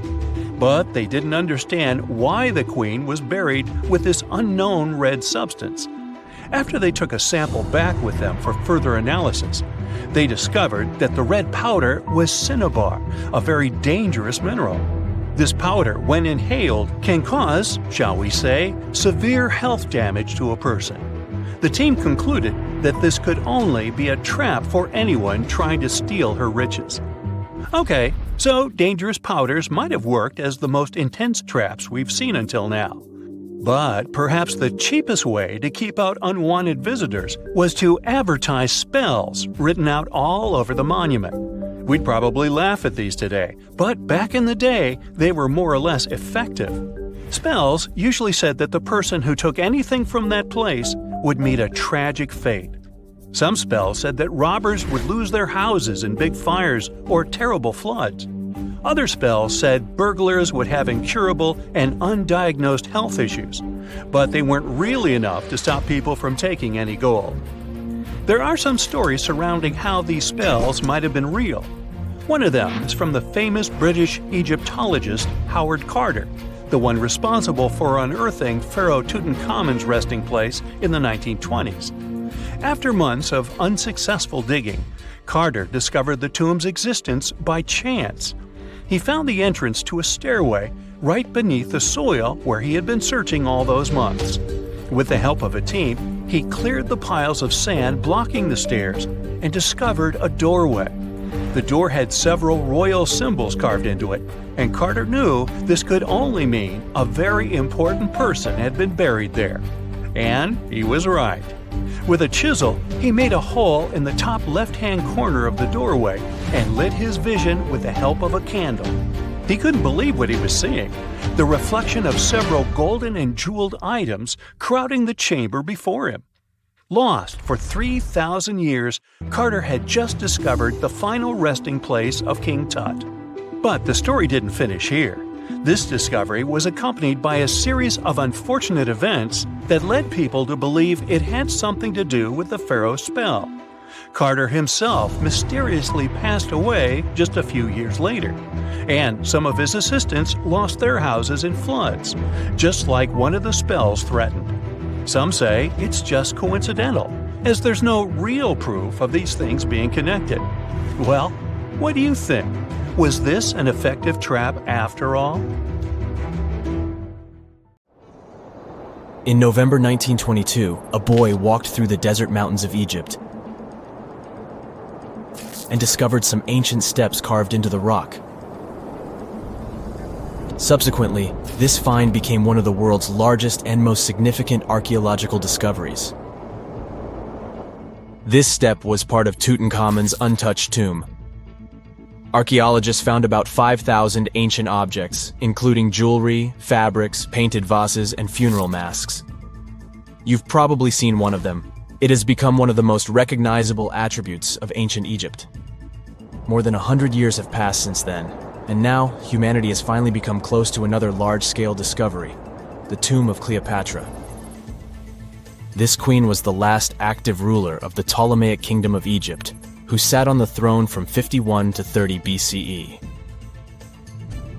But they didn't understand why the queen was buried with this unknown red substance. After they took a sample back with them for further analysis, they discovered that the red powder was cinnabar, a very dangerous mineral. This powder, when inhaled, can cause, shall we say, severe health damage to a person. The team concluded that this could only be a trap for anyone trying to steal her riches. Okay, so dangerous powders might have worked as the most intense traps we've seen until now. But perhaps the cheapest way to keep out unwanted visitors was to advertise spells written out all over the monument. We'd probably laugh at these today, but back in the day, they were more or less effective. Spells usually said that the person who took anything from that place would meet a tragic fate. Some spells said that robbers would lose their houses in big fires or terrible floods. Other spells said burglars would have incurable and undiagnosed health issues, but they weren't really enough to stop people from taking any gold. There are some stories surrounding how these spells might have been real. One of them is from the famous British Egyptologist Howard Carter, the one responsible for unearthing Pharaoh Tutankhamun's resting place in the 1920s. After months of unsuccessful digging, Carter discovered the tomb's existence by chance. He found the entrance to a stairway right beneath the soil where he had been searching all those months. With the help of a team, he cleared the piles of sand blocking the stairs and discovered a doorway. The door had several royal symbols carved into it, and Carter knew this could only mean a very important person had been buried there. And he was right. With a chisel, he made a hole in the top left-hand corner of the doorway and lit his vision with the help of a candle. He couldn't believe what he was seeing, the reflection of several golden and jeweled items crowding the chamber before him. Lost for 3,000 years, Carter had just discovered the final resting place of King Tut. But the story didn't finish here. This discovery was accompanied by a series of unfortunate events that led people to believe it had something to do with the pharaoh's spell. Carter himself mysteriously passed away just a few years later, and some of his assistants lost their houses in floods, just like one of the spells threatened. Some say it's just coincidental, as there's no real proof of these things being connected. Well, what do you think? Was this an effective trap after all? In November 1922, a boy walked through the desert mountains of Egypt and discovered some ancient steps carved into the rock. Subsequently, this find became one of the world's largest and most significant archaeological discoveries. This step was part of Tutankhamun's untouched tomb. Archaeologists found about 5,000 ancient objects, including jewelry, fabrics, painted vases, and funeral masks. You've probably seen one of them. It has become one of the most recognizable attributes of ancient Egypt. More than 100 years have passed since then, and now humanity has finally become close to another large-scale discovery, the tomb of Cleopatra. This queen was the last active ruler of the Ptolemaic Kingdom of Egypt, who sat on the throne from 51 to 30 BCE.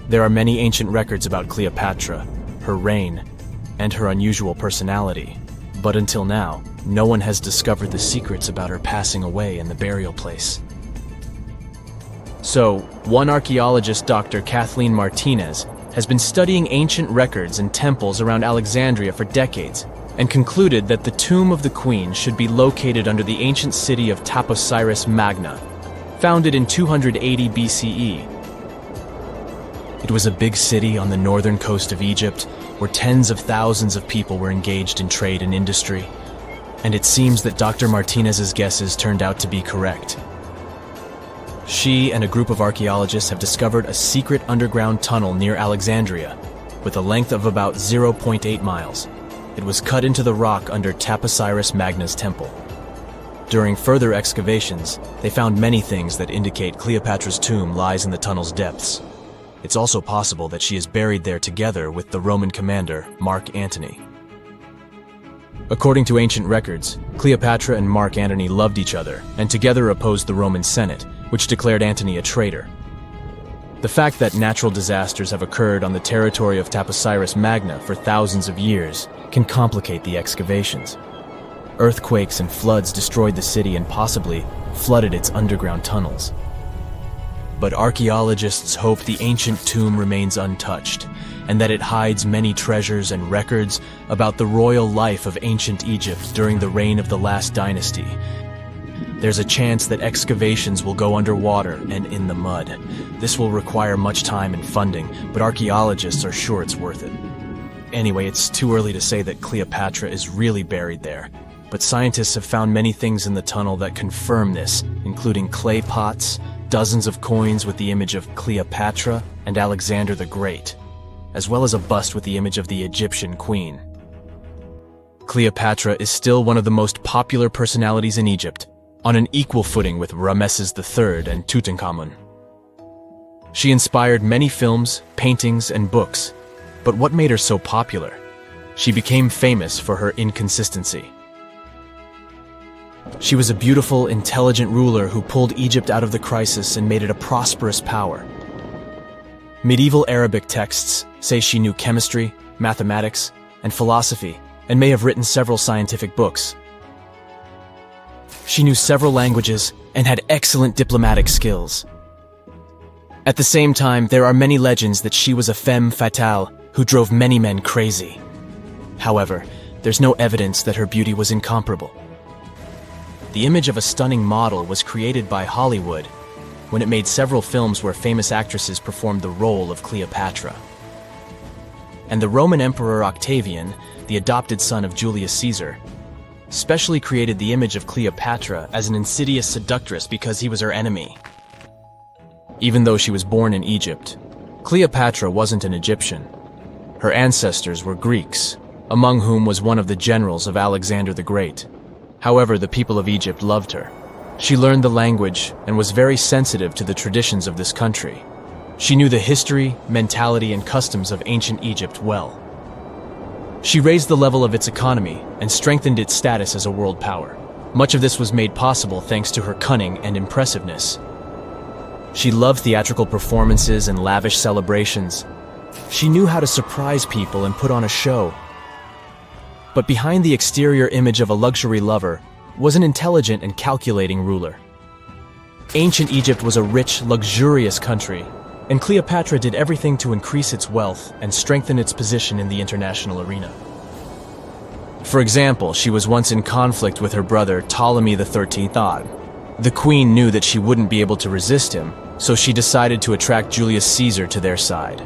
There are many ancient records about Cleopatra, her reign, and her unusual personality, but until now, no one has discovered the secrets about her passing away in the burial place. So, one archaeologist, Dr. Kathleen Martinez, has been studying ancient records and temples around Alexandria for decades and concluded that the tomb of the queen should be located under the ancient city of Taposiris Magna, founded in 280 BCE. It was a big city on the northern coast of Egypt where tens of thousands of people were engaged in trade and industry, and it seems that Dr. Martinez's guesses turned out to be correct. She and a group of archaeologists have discovered a secret underground tunnel near Alexandria with a length of about 0.8 miles. It was cut into the rock under Taposiris Magna's temple. During further excavations, they found many things that indicate Cleopatra's tomb lies in the tunnel's depths. It's also possible that she is buried there together with the Roman commander, Mark Antony. According to ancient records, Cleopatra and Mark Antony loved each other and together opposed the Roman Senate, which declared Antony a traitor. The fact that natural disasters have occurred on the territory of Taposiris Magna for thousands of years can complicate the excavations. Earthquakes and floods destroyed the city and possibly flooded its underground tunnels. But archaeologists hope the ancient tomb remains untouched, and that it hides many treasures and records about the royal life of ancient Egypt during the reign of the last dynasty. There's a chance that excavations will go underwater and in the mud. This will require much time and funding, but archaeologists are sure it's worth it. Anyway, it's too early to say that Cleopatra is really buried there, but scientists have found many things in the tunnel that confirm this, including clay pots, dozens of coins with the image of Cleopatra and Alexander the Great, as well as a bust with the image of the Egyptian queen. Cleopatra is still one of the most popular personalities in Egypt, on an equal footing with Ramesses III and Tutankhamun. She inspired many films, paintings, and books, but what made her so popular? She became famous for her inconsistency. She was a beautiful, intelligent ruler who pulled Egypt out of the crisis and made it a prosperous power. Medieval Arabic texts say she knew chemistry, mathematics, and philosophy, and may have written several scientific books. She knew several languages and had excellent diplomatic skills. At the same time, there are many legends that she was a femme fatale who drove many men crazy. However, there's no evidence that her beauty was incomparable. The image of a stunning model was created by Hollywood when it made several films where famous actresses performed the role of Cleopatra. And the Roman Emperor Octavian, the adopted son of Julius Caesar, specially created the image of Cleopatra as an insidious seductress because he was her enemy. Even though she was born in Egypt, Cleopatra wasn't an Egyptian. Her ancestors were Greeks, among whom was one of the generals of Alexander the Great. However, the people of Egypt loved her. She learned the language and was very sensitive to the traditions of this country. She knew the history, mentality, and customs of ancient Egypt well. She raised the level of its economy and strengthened its status as a world power. Much of this was made possible thanks to her cunning and impressiveness. She loved theatrical performances and lavish celebrations. She knew how to surprise people and put on a show. But behind the exterior image of a luxury lover was an intelligent and calculating ruler. Ancient Egypt was a rich, luxurious country, and Cleopatra did everything to increase its wealth and strengthen its position in the international arena. For example, she was once in conflict with her brother Ptolemy XIII. The queen knew that she wouldn't be able to resist him, so she decided to attract Julius Caesar to their side.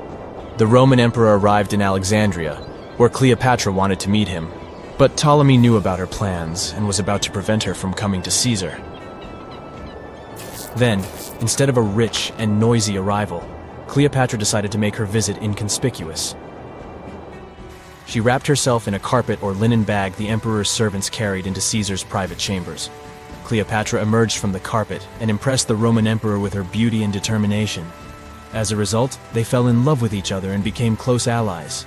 The Roman emperor arrived in Alexandria, where Cleopatra wanted to meet him, but Ptolemy knew about her plans and was about to prevent her from coming to Caesar. Then, instead of a rich and noisy arrival, Cleopatra decided to make her visit inconspicuous. She wrapped herself in a carpet or linen bag the emperor's servants carried into Caesar's private chambers. Cleopatra emerged from the carpet and impressed the Roman emperor with her beauty and determination. As a result, they fell in love with each other and became close allies.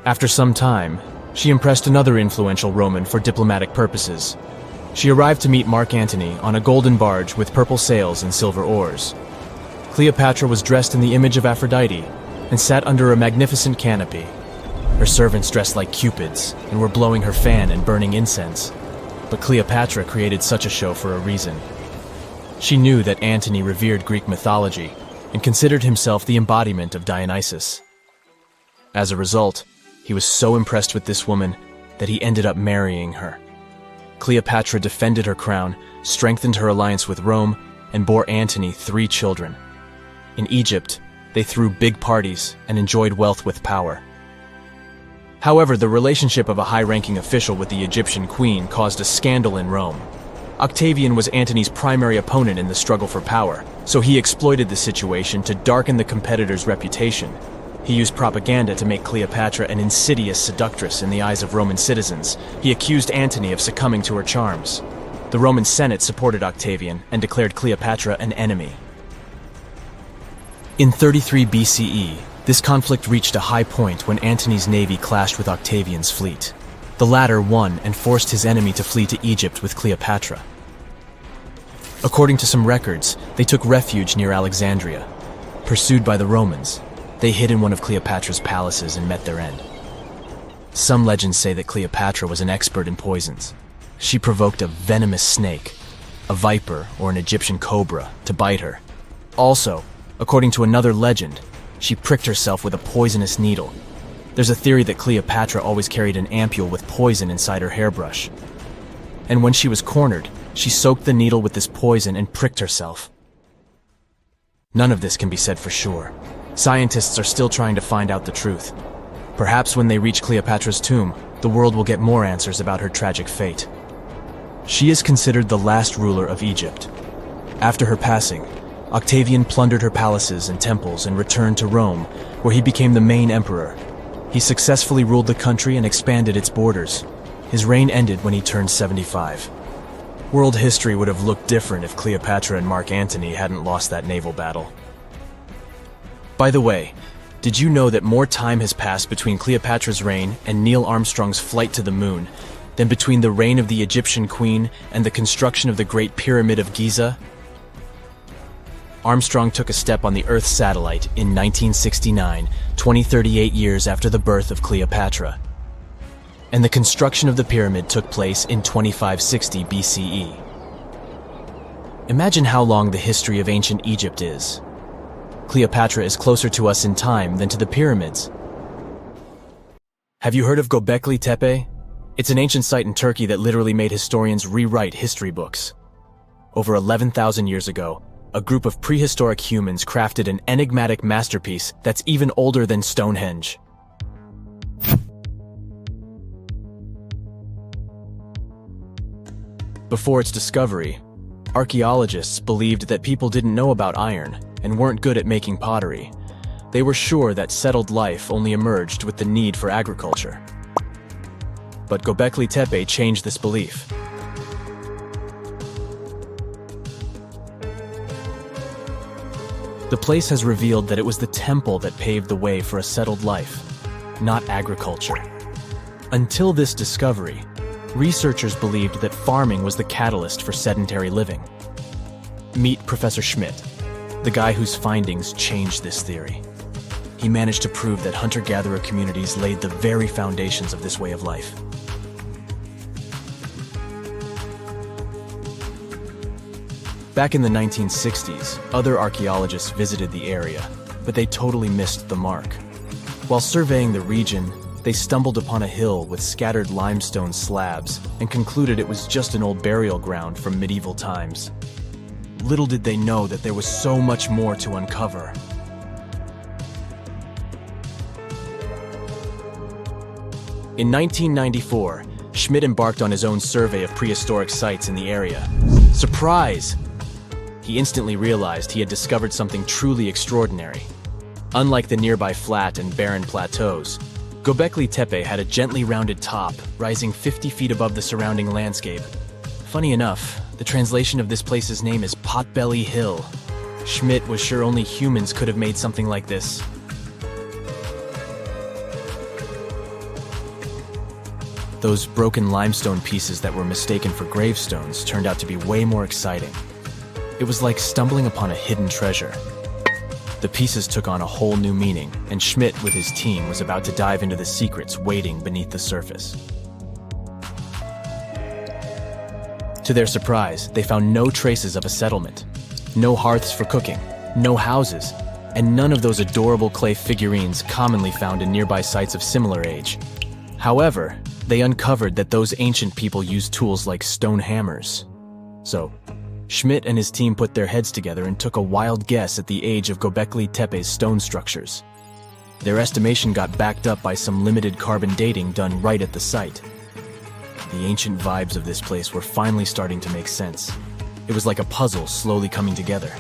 After some time, she impressed another influential Roman for diplomatic purposes. She arrived to meet Mark Antony on a golden barge with purple sails and silver oars. Cleopatra was dressed in the image of Aphrodite and sat under a magnificent canopy. Her servants dressed like cupids and were blowing her fan and burning incense. But Cleopatra created such a show for a reason. She knew that Antony revered Greek mythology and considered himself the embodiment of Dionysus. As a result, he was so impressed with this woman that he ended up marrying her. Cleopatra defended her crown, strengthened her alliance with Rome, and bore Antony 3 children. In Egypt, they threw big parties and enjoyed wealth with power. However, the relationship of a high-ranking official with the Egyptian queen caused a scandal in Rome. Octavian was Antony's primary opponent in the struggle for power, so he exploited the situation to darken the competitor's reputation. He used propaganda to make Cleopatra an insidious seductress in the eyes of Roman citizens. He accused Antony of succumbing to her charms. The Roman Senate supported Octavian and declared Cleopatra an enemy. In 33 BCE, this conflict reached a high point when Antony's navy clashed with Octavian's fleet. The latter won and forced his enemy to flee to Egypt with Cleopatra. According to some records, they took refuge near Alexandria. Pursued by the Romans, they hid in one of Cleopatra's palaces and met their end. Some legends say that Cleopatra was an expert in poisons. She provoked a venomous snake, a viper or an Egyptian cobra, to bite her. Also, according to another legend, she pricked herself with a poisonous needle. There's a theory that Cleopatra always carried an ampule with poison inside her hairbrush. And when she was cornered, she soaked the needle with this poison and pricked herself. None of this can be said for sure. Scientists are still trying to find out the truth. Perhaps when they reach Cleopatra's tomb, the world will get more answers about her tragic fate. She is considered the last ruler of Egypt. After her passing, Octavian plundered her palaces and temples and returned to Rome, where he became the main emperor. He successfully ruled the country and expanded its borders. His reign ended when he turned 75. World history would have looked different if Cleopatra and Mark Antony hadn't lost that naval battle. By the way, did you know that more time has passed between Cleopatra's reign and Neil Armstrong's flight to the moon than between the reign of the Egyptian queen and the construction of the Great Pyramid of Giza? Armstrong took a step on the Earth satellite in 1969, 38 years after the birth of Cleopatra. And the construction of the pyramid took place in 2560 BCE. Imagine how long the history of ancient Egypt is. Cleopatra is closer to us in time than to the pyramids. Have you heard of Gobekli Tepe? It's an ancient site in Turkey that literally made historians rewrite history books. Over 11,000 years ago, a group of prehistoric humans crafted an enigmatic masterpiece that's even older than Stonehenge. Before its discovery, archaeologists believed that people didn't know about iron and weren't good at making pottery. They were sure that settled life only emerged with the need for agriculture. But Gobekli Tepe changed this belief. The place has revealed that it was the temple that paved the way for a settled life, not agriculture. Until this discovery, researchers believed that farming was the catalyst for sedentary living. Meet Professor Schmidt, the guy whose findings changed this theory. He managed to prove that hunter-gatherer communities laid the very foundations of this way of life. Back in the 1960s, other archaeologists visited the area, but they totally missed the mark. While surveying the region, they stumbled upon a hill with scattered limestone slabs and concluded it was just an old burial ground from medieval times. Little did they know that there was so much more to uncover. In 1994, Schmidt embarked on his own survey of prehistoric sites in the area. Surprise! He instantly realized he had discovered something truly extraordinary. Unlike the nearby flat and barren plateaus, Gobekli Tepe had a gently rounded top, rising 50 feet above the surrounding landscape. Funny enough, the translation of this place's name is Potbelly Hill. Schmidt was sure only humans could have made something like this. Those broken limestone pieces that were mistaken for gravestones turned out to be way more exciting. It was like stumbling upon a hidden treasure. The pieces took on a whole new meaning, and Schmidt with his team was about to dive into the secrets waiting beneath the surface. To their surprise, they found no traces of a settlement. No hearths for cooking, no houses, and none of those adorable clay figurines commonly found in nearby sites of similar age. However, they uncovered that those ancient people used tools like stone hammers. So, Schmidt and his team put their heads together and took a wild guess at the age of Gobekli Tepe's stone structures. Their estimation got backed up by some limited carbon dating done right at the site. The ancient vibes of this place were finally starting to make sense. It was like a puzzle slowly coming together.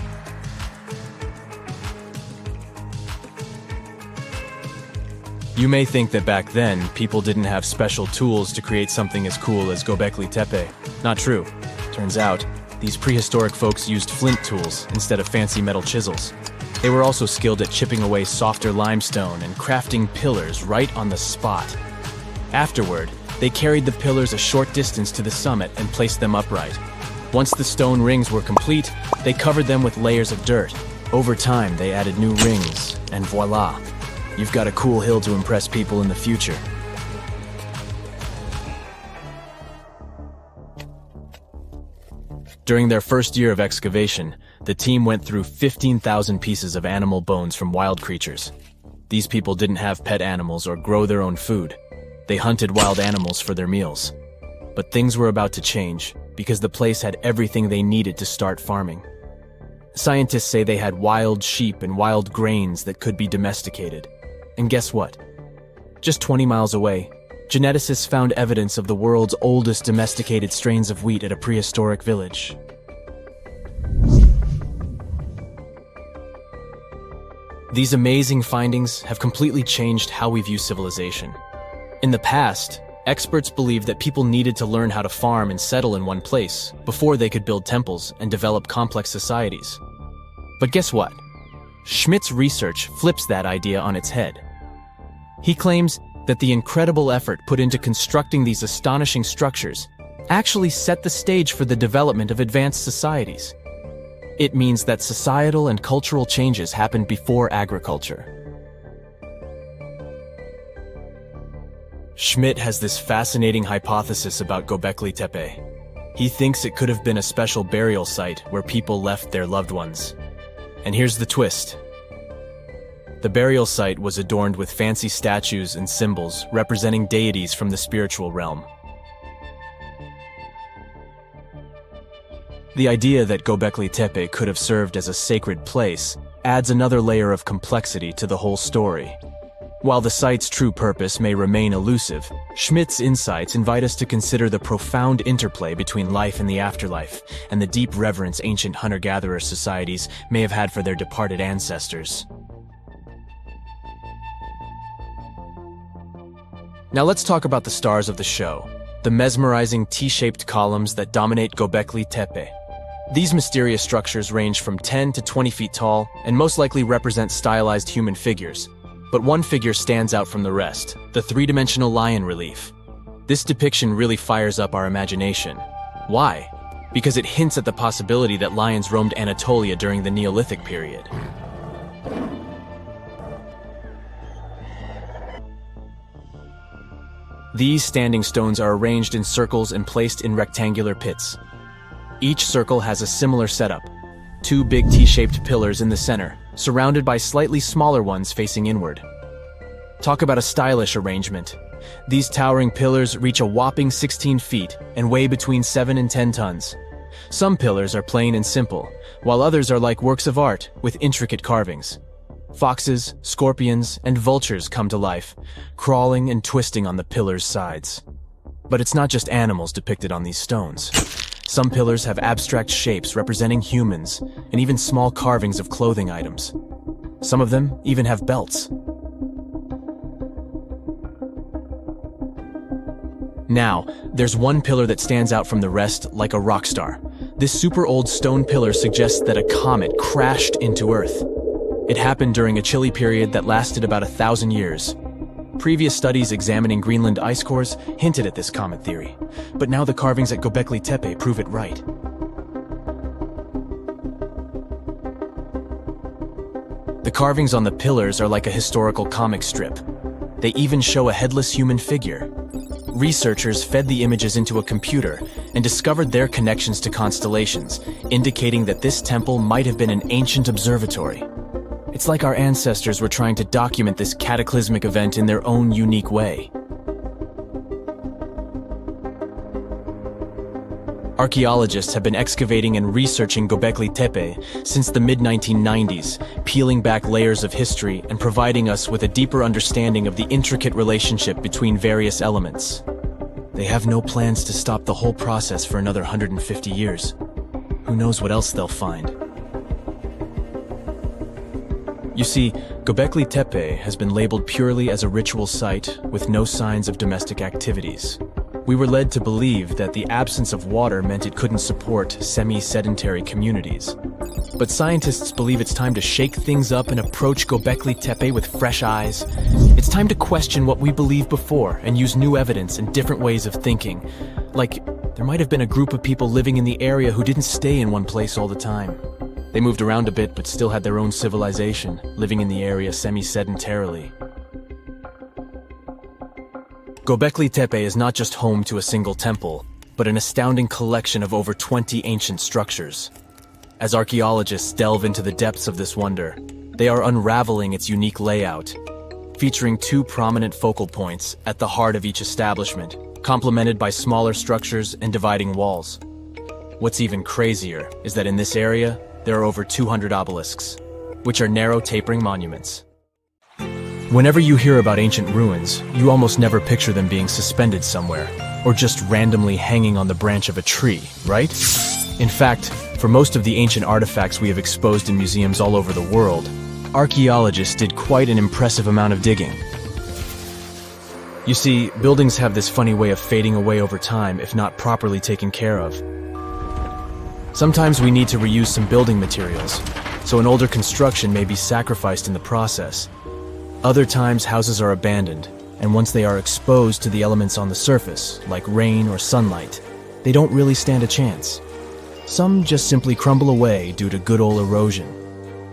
You may think that back then, people didn't have special tools to create something as cool as Gobekli Tepe. Not true. Turns out, these prehistoric folks used flint tools instead of fancy metal chisels. They were also skilled at chipping away softer limestone and crafting pillars right on the spot. Afterward, they carried the pillars a short distance to the summit and placed them upright. Once the stone rings were complete, they covered them with layers of dirt. Over time, they added new rings, and voila! You've got a cool hill to impress people in the future. During their first year of excavation, the team went through 15,000 pieces of animal bones from wild creatures. These people didn't have pet animals or grow their own food. They hunted wild animals for their meals. But things were about to change, because the place had everything they needed to start farming. Scientists say they had wild sheep and wild grains that could be domesticated. And guess what? Just 20 miles away, geneticists found evidence of the world's oldest domesticated strains of wheat at a prehistoric village. These amazing findings have completely changed how we view civilization. In the past, experts believed that people needed to learn how to farm and settle in one place before they could build temples and develop complex societies. But guess what? Schmidt's research flips that idea on its head. He claims that the incredible effort put into constructing these astonishing structures actually set the stage for the development of advanced societies. It means that societal and cultural changes happened before agriculture. Schmidt has this fascinating hypothesis about Gobekli Tepe. He thinks it could have been a special burial site where people left their loved ones. And here's the twist. The burial site was adorned with fancy statues and symbols representing deities from the spiritual realm. The idea that Gobekli Tepe could have served as a sacred place adds another layer of complexity to the whole story. While the site's true purpose may remain elusive, Schmidt's insights invite us to consider the profound interplay between life and the afterlife, and the deep reverence ancient hunter-gatherer societies may have had for their departed ancestors. Now let's talk about the stars of the show, the mesmerizing T-shaped columns that dominate Gobekli Tepe. These mysterious structures range from 10 to 20 feet tall and most likely represent stylized human figures. But one figure stands out from the rest, the three-dimensional lion relief. This depiction really fires up our imagination. Why? Because it hints at the possibility that lions roamed Anatolia during the Neolithic period. These standing stones are arranged in circles and placed in rectangular pits. Each circle has a similar setup. Two big T-shaped pillars in the center, surrounded by slightly smaller ones facing inward. Talk about a stylish arrangement. These towering pillars reach a whopping 16 feet and weigh between 7 and 10 tons. Some pillars are plain and simple, while others are like works of art with intricate carvings. Foxes, scorpions, and vultures come to life, crawling and twisting on the pillars' sides. But it's not just animals depicted on these stones. Some pillars have abstract shapes representing humans, and even small carvings of clothing items. Some of them even have belts. Now, there's one pillar that stands out from the rest like a rock star. This super old stone pillar suggests that a comet crashed into Earth. It happened during a chilly period that lasted about 1,000 years. Previous studies examining Greenland ice cores hinted at this comet theory, but now the carvings at Gobekli Tepe prove it right. The carvings on the pillars are like a historical comic strip. They even show a headless human figure. Researchers fed the images into a computer and discovered their connections to constellations, indicating that this temple might have been an ancient observatory. It's like our ancestors were trying to document this cataclysmic event in their own unique way. Archaeologists have been excavating and researching Gobekli Tepe since the mid-1990s, peeling back layers of history and providing us with a deeper understanding of the intricate relationship between various elements. They have no plans to stop the whole process for another 150 years. Who knows what else they'll find? You see, Gobekli Tepe has been labeled purely as a ritual site with no signs of domestic activities. We were led to believe that the absence of water meant it couldn't support semi-sedentary communities. But scientists believe it's time to shake things up and approach Gobekli Tepe with fresh eyes. It's time to question what we believed before and use new evidence and different ways of thinking. Like, there might have been a group of people living in the area who didn't stay in one place all the time. They moved around a bit but still had their own civilization, living in the area semi-sedentarily. Gobekli Tepe is not just home to a single temple, but an astounding collection of over 20 ancient structures. As archaeologists delve into the depths of this wonder, they are unraveling its unique layout, featuring two prominent focal points at the heart of each establishment, complemented by smaller structures and dividing walls. What's even crazier is that in this area, there are over 200 obelisks, which are narrow tapering monuments. Whenever you hear about ancient ruins, you almost never picture them being suspended somewhere, or just randomly hanging on the branch of a tree, right? In fact, for most of the ancient artifacts we have exposed in museums all over the world, archaeologists did quite an impressive amount of digging. You see, buildings have this funny way of fading away over time if not properly taken care of. Sometimes we need to reuse some building materials, so an older construction may be sacrificed in the process. Other times houses are abandoned, and once they are exposed to the elements on the surface, like rain or sunlight, they don't really stand a chance. Some just simply crumble away due to good old erosion.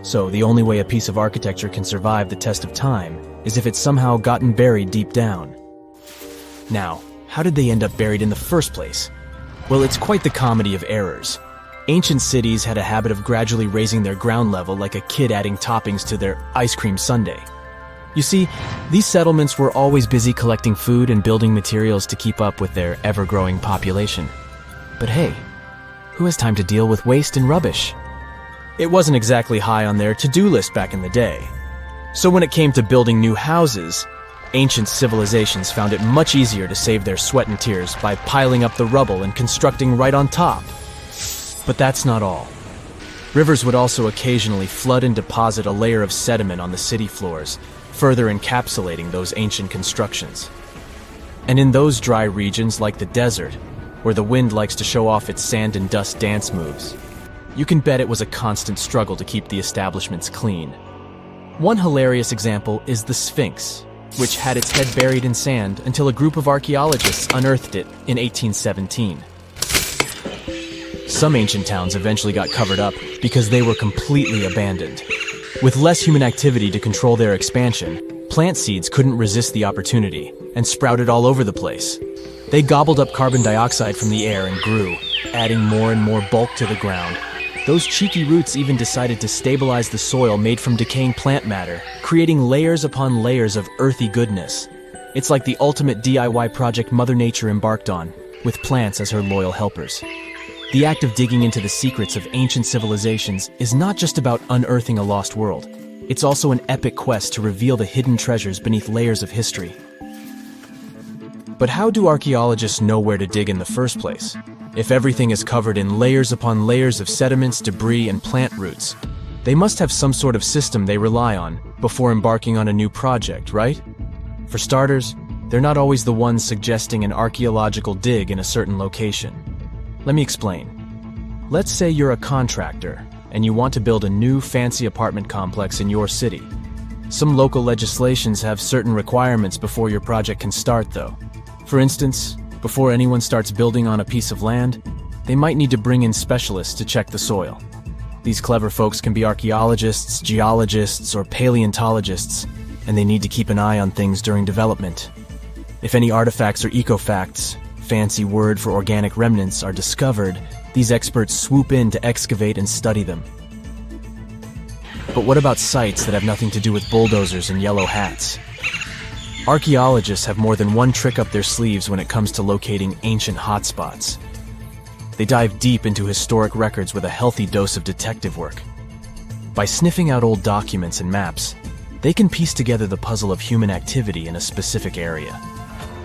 So the only way a piece of architecture can survive the test of time is if it's somehow gotten buried deep down. Now, how did they end up buried in the first place? Well, it's quite the comedy of errors. Ancient cities had a habit of gradually raising their ground level like a kid adding toppings to their ice cream sundae. You see, these settlements were always busy collecting food and building materials to keep up with their ever-growing population. But hey, who has time to deal with waste and rubbish? It wasn't exactly high on their to-do list back in the day. So when it came to building new houses, ancient civilizations found it much easier to save their sweat and tears by piling up the rubble and constructing right on top. But that's not all. Rivers would also occasionally flood and deposit a layer of sediment on the city floors, further encapsulating those ancient constructions. And in those dry regions like the desert, where the wind likes to show off its sand and dust dance moves, you can bet it was a constant struggle to keep the establishments clean. One hilarious example is the Sphinx, which had its head buried in sand until a group of archaeologists unearthed it in 1817. Some ancient towns eventually got covered up because they were completely abandoned. With less human activity to control their expansion, plant seeds couldn't resist the opportunity and sprouted all over the place. They gobbled up carbon dioxide from the air and grew, adding more and more bulk to the ground. Those cheeky roots even decided to stabilize the soil made from decaying plant matter, creating layers upon layers of earthy goodness. It's like the ultimate DIY project Mother Nature embarked on, with plants as her loyal helpers. The act of digging into the secrets of ancient civilizations is not just about unearthing a lost world. It's also an epic quest to reveal the hidden treasures beneath layers of history. But how do archaeologists know where to dig in the first place? If everything is covered in layers upon layers of sediments, debris, and plant roots, they must have some sort of system they rely on before embarking on a new project, right? For starters, they're not always the ones suggesting an archaeological dig in a certain location. Let me explain. Let's say you're a contractor and you want to build a new fancy apartment complex in your city. Some local legislations have certain requirements before your project can start, though. For instance, before anyone starts building on a piece of land, they might need to bring in specialists to check the soil. These clever folks can be archaeologists, geologists, or paleontologists, and they need to keep an eye on things during development. If any artifacts or ecofacts, fancy word for organic remnants, are discovered, these experts swoop in to excavate and study them. But what about sites that have nothing to do with bulldozers and yellow hats? Archaeologists have more than one trick up their sleeves when it comes to locating ancient hotspots. They dive deep into historic records with a healthy dose of detective work. By sniffing out old documents and maps, they can piece together the puzzle of human activity in a specific area.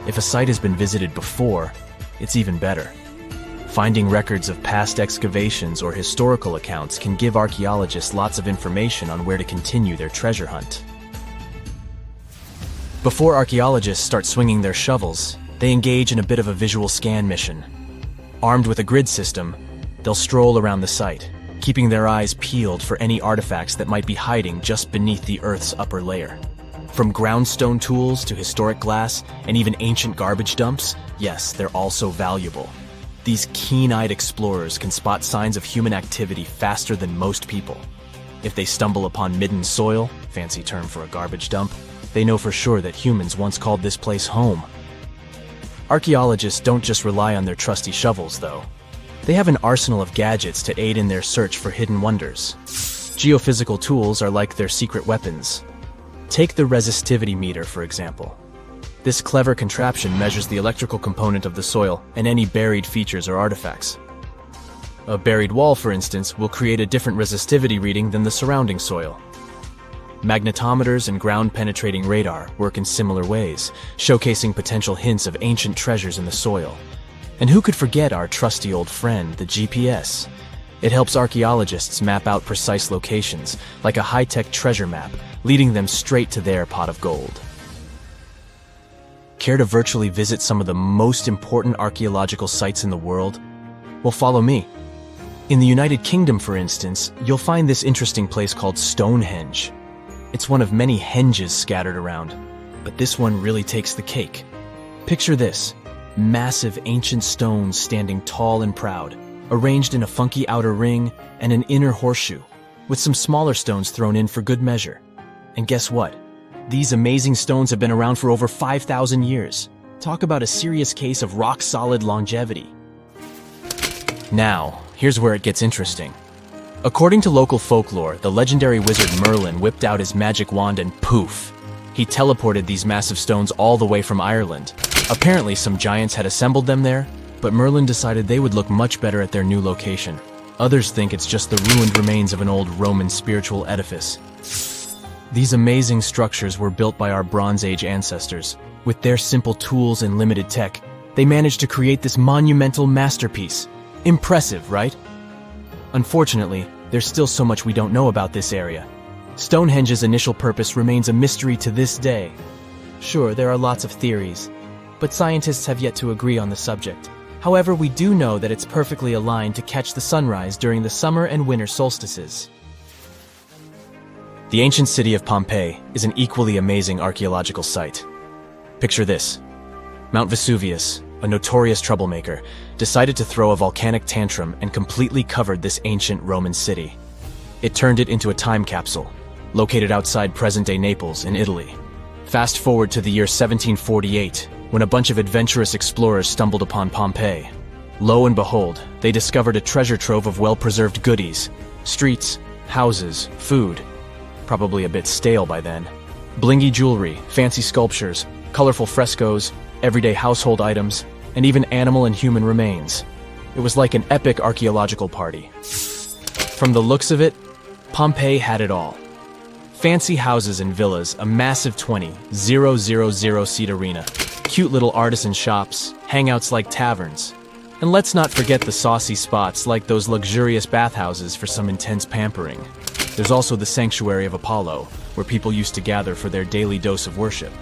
If a site has been visited before, it's even better. Finding records of past excavations or historical accounts can give archaeologists lots of information on where to continue their treasure hunt. Before archaeologists start swinging their shovels, they engage in a bit of a visual scan mission. Armed with a grid system, they'll stroll around the site, keeping their eyes peeled for any artifacts that might be hiding just beneath the Earth's upper layer. From groundstone tools to historic glass and even ancient garbage dumps, yes, they're also valuable. These keen-eyed explorers can spot signs of human activity faster than most people. If they stumble upon midden soil, fancy term for a garbage dump, they know for sure that humans once called this place home. Archaeologists don't just rely on their trusty shovels, though. They have an arsenal of gadgets to aid in their search for hidden wonders. Geophysical tools are like their secret weapons. Take the resistivity meter, for example. This clever contraption measures the electrical component of the soil and any buried features or artifacts. A buried wall, for instance, will create a different resistivity reading than the surrounding soil. Magnetometers and ground-penetrating radar work in similar ways, showcasing potential hints of ancient treasures in the soil. And who could forget our trusty old friend, the GPS? It helps archaeologists map out precise locations, like a high-tech treasure map, leading them straight to their pot of gold. Care to virtually visit some of the most important archaeological sites in the world? Well, follow me. In the United Kingdom, for instance, you'll find this interesting place called Stonehenge. It's one of many henges scattered around, but this one really takes the cake. Picture this: massive ancient stones standing tall and proud, arranged in a funky outer ring and an inner horseshoe, with some smaller stones thrown in for good measure. And guess what? These amazing stones have been around for over 5,000 years. Talk about a serious case of rock-solid longevity. Now, here's where it gets interesting. According to local folklore, the legendary wizard Merlin whipped out his magic wand and poof! He teleported these massive stones all the way from Ireland. Apparently, some giants had assembled them there, but Merlin decided they would look much better at their new location. Others think it's just the ruined remains of an old Roman spiritual edifice. These amazing structures were built by our Bronze Age ancestors. With their simple tools and limited tech, they managed to create this monumental masterpiece. Impressive, right? Unfortunately, there's still so much we don't know about this area. Stonehenge's initial purpose remains a mystery to this day. Sure, there are lots of theories, but scientists have yet to agree on the subject. However, we do know that it's perfectly aligned to catch the sunrise during the summer and winter solstices. The ancient city of Pompeii is an equally amazing archaeological site. Picture this. Mount Vesuvius, a notorious troublemaker, decided to throw a volcanic tantrum and completely covered this ancient Roman city. It turned it into a time capsule, located outside present-day Naples in Italy. Fast forward to the year 1748, when a bunch of adventurous explorers stumbled upon Pompeii. Lo and behold, they discovered a treasure trove of well-preserved goodies: streets, houses, food. Probably a bit stale by then. Blingy jewelry, fancy sculptures, colorful frescoes, everyday household items, and even animal and human remains. It was like an epic archaeological party. From the looks of it, Pompeii had it all. Fancy houses and villas, a massive 20,000-seat arena, cute little artisan shops, hangouts like taverns. And let's not forget the saucy spots like those luxurious bathhouses for some intense pampering. There's also the sanctuary of Apollo, where people used to gather for their daily dose of worship.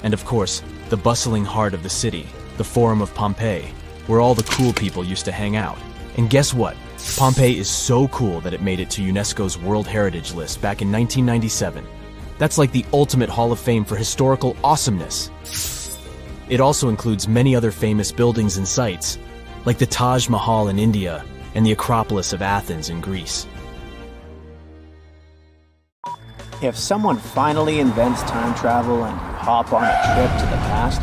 And of course, the bustling heart of the city, the Forum of Pompeii, where all the cool people used to hang out. And guess what? Pompeii is so cool that it made it to UNESCO's World Heritage List back in 1997. That's like the ultimate Hall of Fame for historical awesomeness. It also includes many other famous buildings and sites, like the Taj Mahal in India and the Acropolis of Athens in Greece. If someone finally invents time travel and you hop on a trip to the past,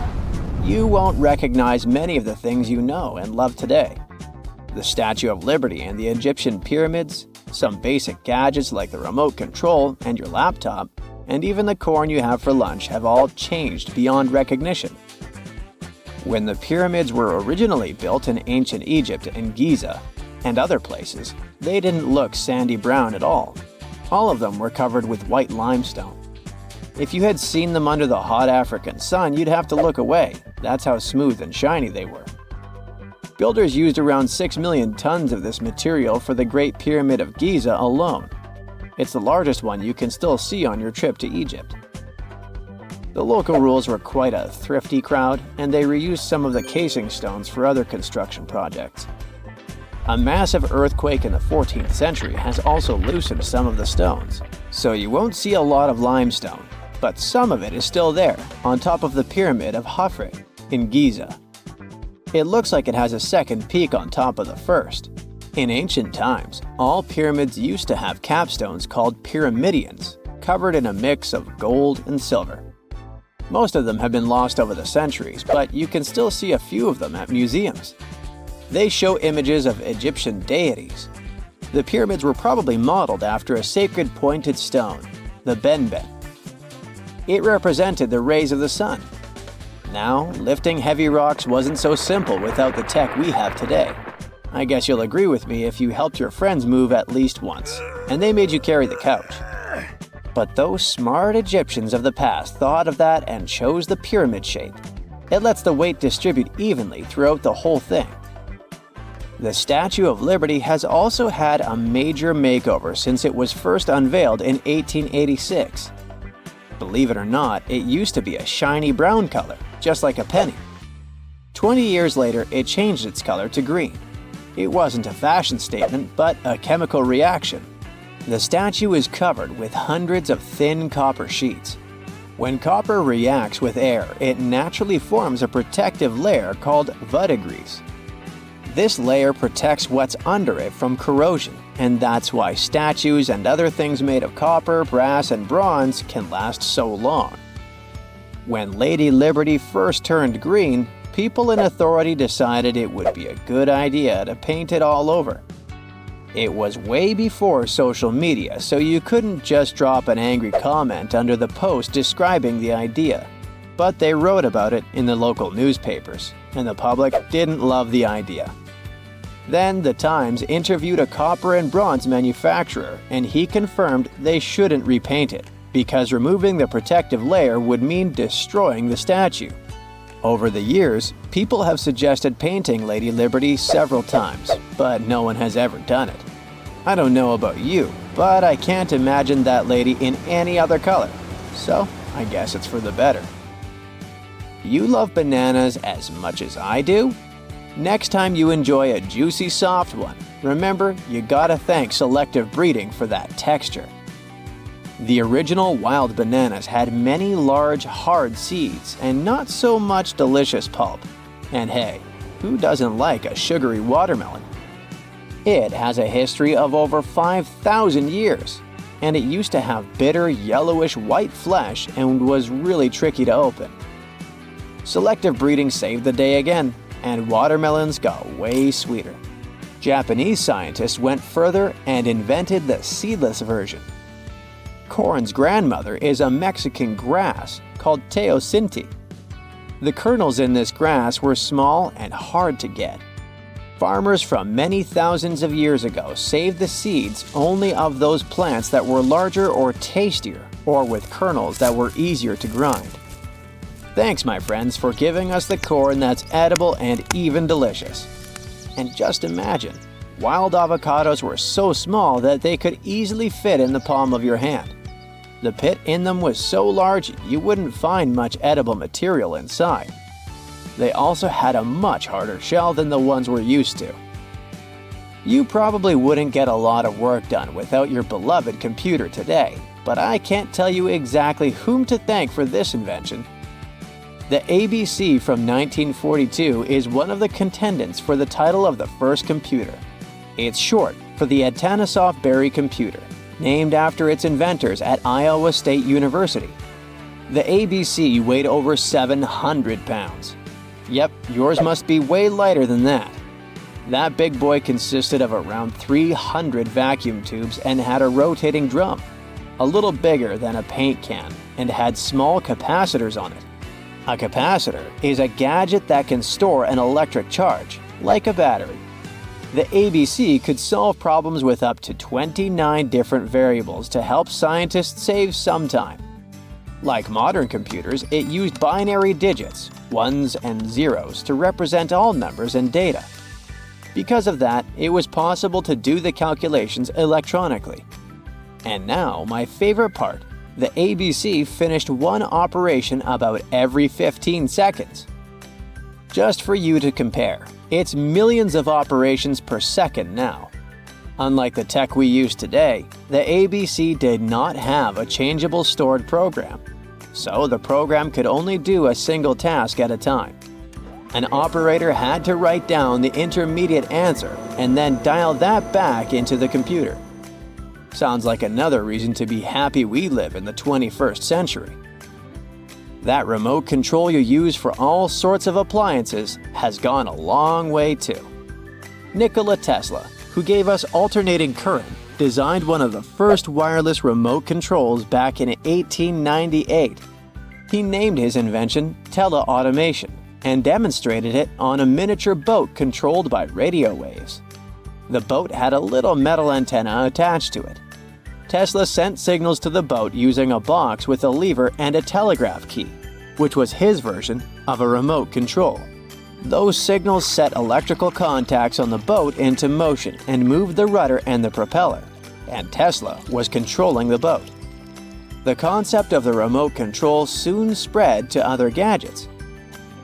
you won't recognize many of the things you know and love today. The Statue of Liberty and the Egyptian pyramids, some basic gadgets like the remote control and your laptop, and even the corn you have for lunch have all changed beyond recognition. When the pyramids were originally built in ancient Egypt and Giza and other places, they didn't look sandy brown at all. All of them were covered with white limestone. If you had seen them under the hot African sun, you'd have to look away. That's how smooth and shiny they were. Builders used around 6 million tons of this material for the Great Pyramid of Giza alone. It's the largest one you can still see on your trip to Egypt. The local rules were quite a thrifty crowd, and they reused some of the casing stones for other construction projects. A massive earthquake in the 14th century has also loosened some of the stones, so you won't see a lot of limestone, but some of it is still there, on top of the Pyramid of Khafre in Giza. It looks like it has a second peak on top of the first. In ancient times, all pyramids used to have capstones called pyramidions, covered in a mix of gold and silver. Most of them have been lost over the centuries, but you can still see a few of them at museums. They show images of Egyptian deities. The pyramids were probably modeled after a sacred pointed stone, the benben. It represented the rays of the sun. Now, lifting heavy rocks wasn't so simple without the tech we have today. I guess you'll agree with me if you helped your friends move at least once, and they made you carry the couch. But those smart Egyptians of the past thought of that and chose the pyramid shape. It lets the weight distribute evenly throughout the whole thing. The Statue of Liberty has also had a major makeover since it was first unveiled in 1886. Believe it or not, it used to be a shiny brown color, just like a penny. 20 years later, it changed its color to green. It wasn't a fashion statement, but a chemical reaction. The statue is covered with hundreds of thin copper sheets. When copper reacts with air, it naturally forms a protective layer called verdigris. This layer protects what's under it from corrosion, and that's why statues and other things made of copper, brass, and bronze can last so long. When Lady Liberty first turned green, people in authority decided it would be a good idea to paint it all over. It was way before social media, so you couldn't just drop an angry comment under the post describing the idea. But they wrote about it in the local newspapers, and the public didn't love the idea. Then the Times interviewed a copper and bronze manufacturer, and he confirmed they shouldn't repaint it, because removing the protective layer would mean destroying the statue. Over the years, people have suggested painting Lady Liberty several times, but no one has ever done it. I don't know about you, but I can't imagine that lady in any other color, so I guess it's for the better. You love bananas as much as I do? Next time you enjoy a juicy soft one, remember you gotta thank selective breeding for that texture. The original wild bananas had many large, hard seeds and not so much delicious pulp. And hey, who doesn't like a sugary watermelon? It has a history of over 5,000 years, and it used to have bitter yellowish white flesh and was really tricky to open. Selective breeding saved the day again, and watermelons got way sweeter. Japanese scientists went further and invented the seedless version. Corn's grandmother is a Mexican grass called teosinte. The kernels in this grass were small and hard to get. Farmers from many thousands of years ago saved the seeds only of those plants that were larger or tastier, or with kernels that were easier to grind. Thanks, my friends, for giving us the corn that's edible and even delicious. And just imagine, wild avocados were so small that they could easily fit in the palm of your hand. The pit in them was so large you wouldn't find much edible material inside. They also had a much harder shell than the ones we're used to. You probably wouldn't get a lot of work done without your beloved computer today, but I can't tell you exactly whom to thank for this invention. The ABC from 1942 is one of the contendants for the title of the first computer. It's short for the Atanasoff Berry computer, named after its inventors at Iowa State University. The ABC weighed over 700 pounds. Yep, yours must be way lighter than that. That big boy consisted of around 300 vacuum tubes and had a rotating drum, a little bigger than a paint can, and had small capacitors on it. A capacitor is a gadget that can store an electric charge, like a battery. The ABC could solve problems with up to 29 different variables to help scientists save some time. Like modern computers, it used binary digits, ones and zeros, to represent all numbers and data. Because of that, it was possible to do the calculations electronically. And now, my favorite part, the ABC finished one operation about every 15 seconds. Just for you to compare, it's millions of operations per second now. Unlike the tech we use today, the ABC did not have a changeable stored program, so the program could only do a single task at a time. An operator had to write down the intermediate answer and then dial that back into the computer. Sounds like another reason to be happy we live in the 21st century. That remote control you use for all sorts of appliances has gone a long way too. Nikola Tesla, who gave us alternating current, designed one of the first wireless remote controls back in 1898. He named his invention teleautomation and demonstrated it on a miniature boat controlled by radio waves. The boat had a little metal antenna attached to it. Tesla sent signals to the boat using a box with a lever and a telegraph key, which was his version of a remote control. Those signals set electrical contacts on the boat into motion and moved the rudder and the propeller, and Tesla was controlling the boat. The concept of the remote control soon spread to other gadgets.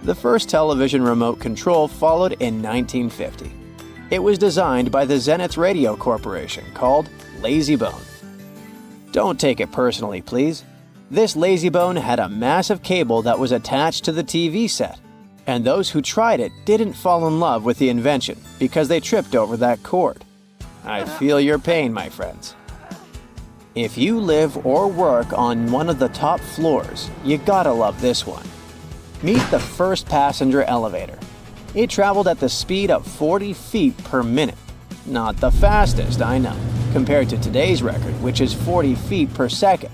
The first television remote control followed in 1950. It was designed by the Zenith Radio Corporation called LazyBone. Don't take it personally, please. This LazyBone had a massive cable that was attached to the TV set, and those who tried it didn't fall in love with the invention because they tripped over that cord. I feel your pain, my friends. If you live or work on one of the top floors, you gotta love this one. Meet the first passenger elevator. It traveled at the speed of 40 feet per minute. Not the fastest, I know, compared to today's record, which is 40 feet per second.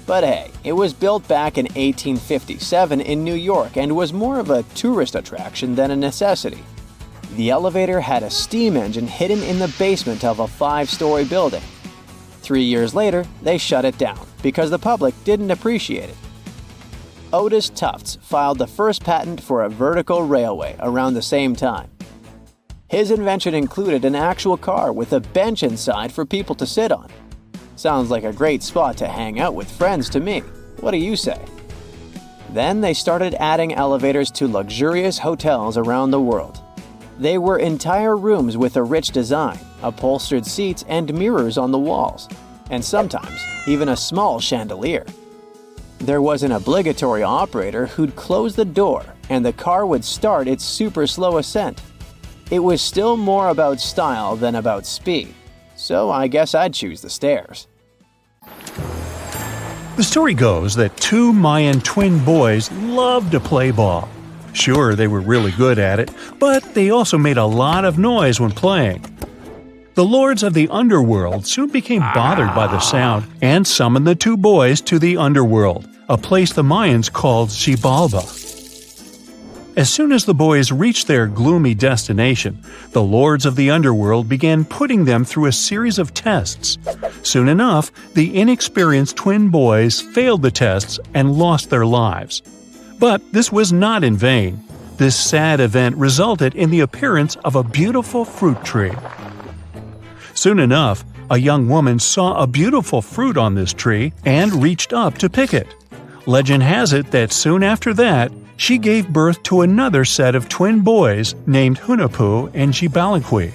But hey, it was built back in 1857 in New York and was more of a tourist attraction than a necessity. The elevator had a steam engine hidden in the basement of a 5-story building. 3 years later, they shut it down because the public didn't appreciate it. Otis Tufts filed the first patent for a vertical railway around the same time. His invention included an actual car with a bench inside for people to sit on. Sounds like a great spot to hang out with friends to me. What do you say? Then they started adding elevators to luxurious hotels around the world. They were entire rooms with a rich design, upholstered seats and mirrors on the walls, and sometimes even a small chandelier. There was an obligatory operator who'd close the door and the car would start its super slow ascent. It was still more about style than about speed, so I guess I'd choose the stairs. The story goes that two Mayan twin boys loved to play ball. Sure, they were really good at it, but they also made a lot of noise when playing. The lords of the underworld soon became bothered by the sound and summoned the two boys to the underworld, a place the Mayans called Xibalba. As soon as the boys reached their gloomy destination, the lords of the underworld began putting them through a series of tests. Soon enough, the inexperienced twin boys failed the tests and lost their lives. But this was not in vain. This sad event resulted in the appearance of a beautiful fruit tree. Soon enough, A young woman saw a beautiful fruit on this tree and reached up to pick it. Legend has it that soon after that, she gave birth to another set of twin boys named Hunahpu and Gibalinkui.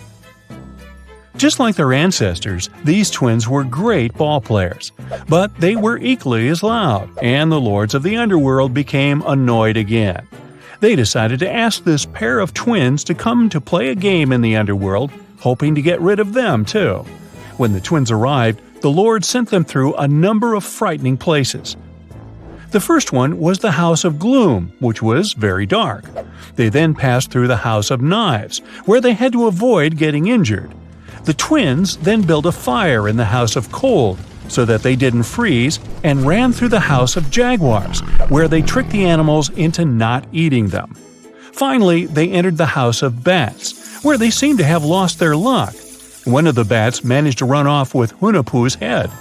Just like their ancestors, these twins were great ball players, but they were equally as loud, and the lords of the underworld became annoyed again. They decided to ask this pair of twins to come to play a game in the underworld, hoping to get rid of them too. When the twins arrived, the lord sent them through a number of frightening places. The first one was the House of Gloom, which was very dark. They then passed through the House of Knives, where they had to avoid getting injured. The twins then built a fire in the House of Cold so that they didn't freeze, and ran through the House of Jaguars, where they tricked the animals into not eating them. Finally, they entered the House of Bats, where they seemed to have lost their luck. One of the bats managed to run off with Hunahpu's head.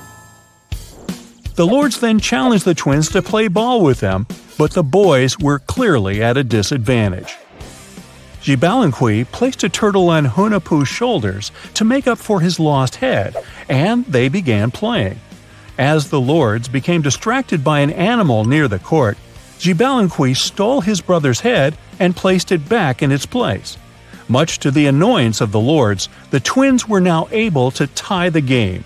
The lords then challenged the twins to play ball with them, but the boys were clearly at a disadvantage. Gibalinkui placed a turtle on Hunahpu's shoulders to make up for his lost head, and they began playing. As the lords became distracted by an animal near the court, Gibalinkui stole his brother's head and placed it back in its place. Much to the annoyance of the lords, the twins were now able to tie the game.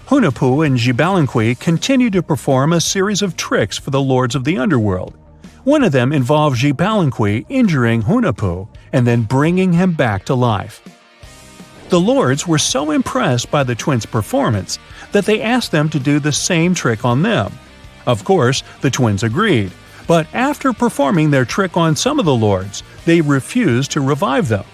Hunahpu and Gibalinkui continued to perform a series of tricks for the lords of the underworld. One of them involved Gibalinkui injuring Hunahpu and then bringing him back to life. The lords were so impressed by the twins' performance that they asked them to do the same trick on them. Of course, the twins agreed, but after performing their trick on some of the lords, they refused to revive them.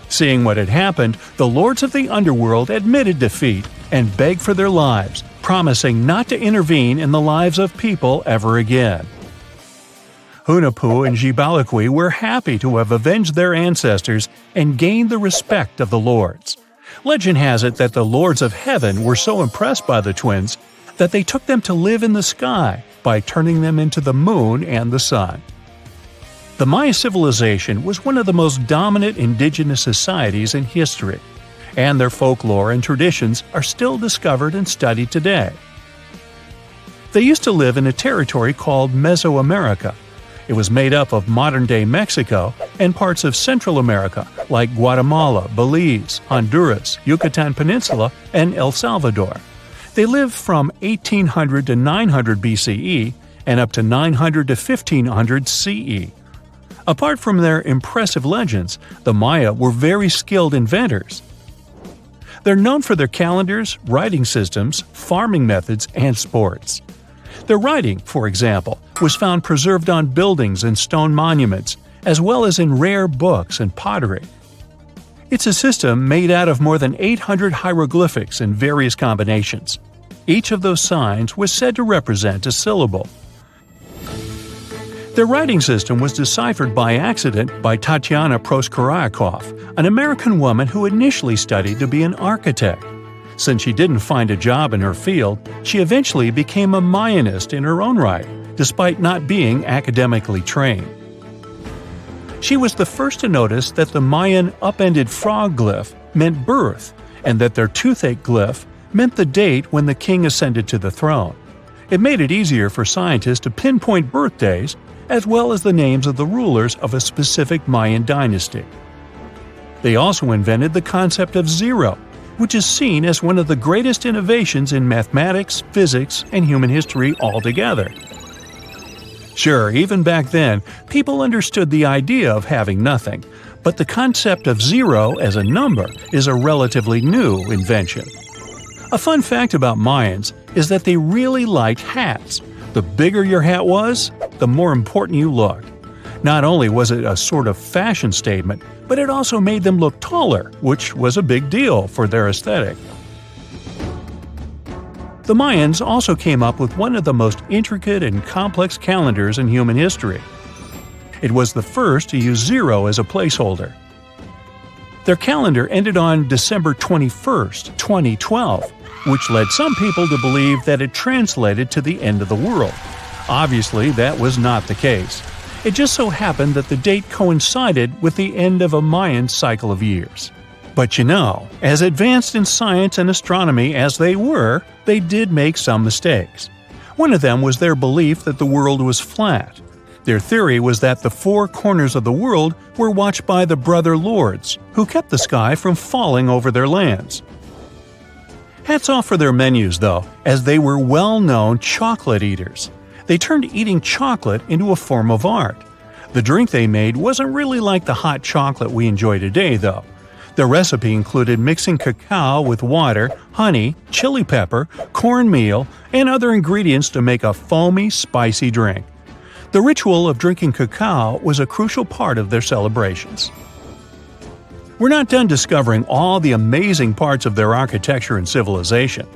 Seeing what had happened, the lords of the underworld admitted defeat and begged for their lives, promising not to intervene in the lives of people ever again. Hunahpu and Gibalinkui were happy to have avenged their ancestors and gained the respect of the lords. Legend has it that the lords of heaven were so impressed by the twins that they took them to live in the sky by turning them into the moon and the sun. The Maya civilization was one of the most dominant indigenous societies in history, and their folklore and traditions are still discovered and studied today. They used to live in a territory called Mesoamerica. It was made up of modern-day Mexico and parts of Central America like Guatemala, Belize, Honduras, Yucatan Peninsula, and El Salvador. They lived from 1800 to 900 BCE and up to 900 to 1500 CE. Apart from their impressive legends, the Maya were very skilled inventors. They're known for their calendars, writing systems, farming methods, and sports. Their writing, for example, was found preserved on buildings and stone monuments, as well as in rare books and pottery. It's a system made out of more than 800 hieroglyphics in various combinations. Each of those signs was said to represent a syllable. Their writing system was deciphered by accident by Tatiana Proskorakov, an American woman who initially studied to be an architect. Since she didn't find a job in her field, she eventually became a Mayanist in her own right, despite not being academically trained. She was the first to notice that the Mayan upended frog glyph meant birth, and that their toothache glyph meant the date when the king ascended to the throne. It made it easier for scientists to pinpoint birthdays, as well as the names of the rulers of a specific Mayan dynasty. They also invented the concept of zero, which is seen as one of the greatest innovations in mathematics, physics, and human history altogether. Sure, even back then, people understood the idea of having nothing, but the concept of zero as a number is a relatively new invention. A fun fact about Mayans is that they really liked hats. The bigger your hat was, the more important you looked. Not only was it a sort of fashion statement, but it also made them look taller, which was a big deal for their aesthetic. The Mayans also came up with one of the most intricate and complex calendars in human history. It was the first to use zero as a placeholder. Their calendar ended on December 21st, 2012, which led some people to believe that it translated to the end of the world. Obviously, that was not the case. It just so happened that the date coincided with the end of a Mayan cycle of years. But as advanced in science and astronomy as they were, they did make some mistakes. One of them was their belief that the world was flat. Their theory was that the four corners of the world were watched by the Brother Lords, who kept the sky from falling over their lands. Hats off for their menus, though, as they were well-known chocolate eaters. They turned eating chocolate into a form of art. The drink they made wasn't really like the hot chocolate we enjoy today, though. The recipe included mixing cacao with water, honey, chili pepper, cornmeal, and other ingredients to make a foamy, spicy drink. The ritual of drinking cacao was a crucial part of their celebrations. We're not done discovering all the amazing parts of their architecture and civilization.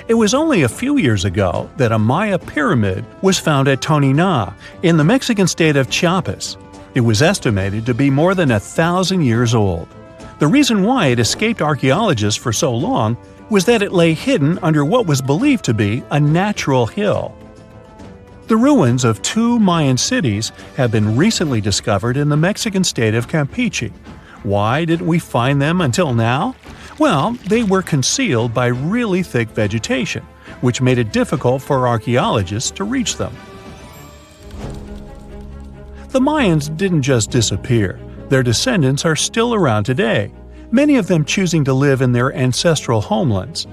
It was only a few years ago that a Maya pyramid was found at Tonina, in the Mexican state of Chiapas. It was estimated to be more than 1,000 years old. The reason why it escaped archaeologists for so long was that it lay hidden under what was believed to be a natural hill. The ruins of two Mayan cities have been recently discovered in the Mexican state of Campeche. Why didn't we find them until now? Well, they were concealed by really thick vegetation, which made it difficult for archaeologists to reach them. The Mayans didn't just disappear. Their descendants are still around today, many of them choosing to live in their ancestral homelands.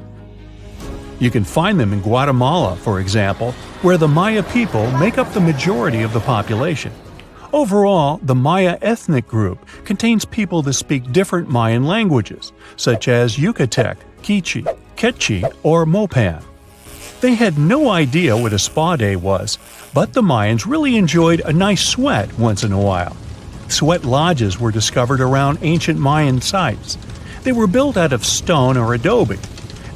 You can find them in Guatemala, for example, where the Maya people make up the majority of the population. Overall, the Maya ethnic group contains people that speak different Mayan languages, such as Yucatec, Quiche, Quechua, or Mopan. They had no idea what a spa day was, but the Mayans really enjoyed a nice sweat once in a while. Sweat lodges were discovered around ancient Mayan sites. They were built out of stone or adobe.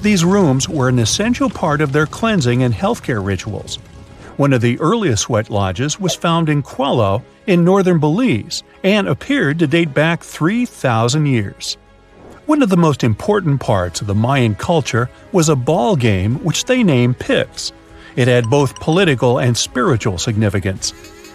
These rooms were an essential part of their cleansing and healthcare rituals. One of the earliest sweat lodges was found in Quello in northern Belize and appeared to date back 3,000 years. One of the most important parts of the Mayan culture was a ball game which they named Pix. It had both political and spiritual significance.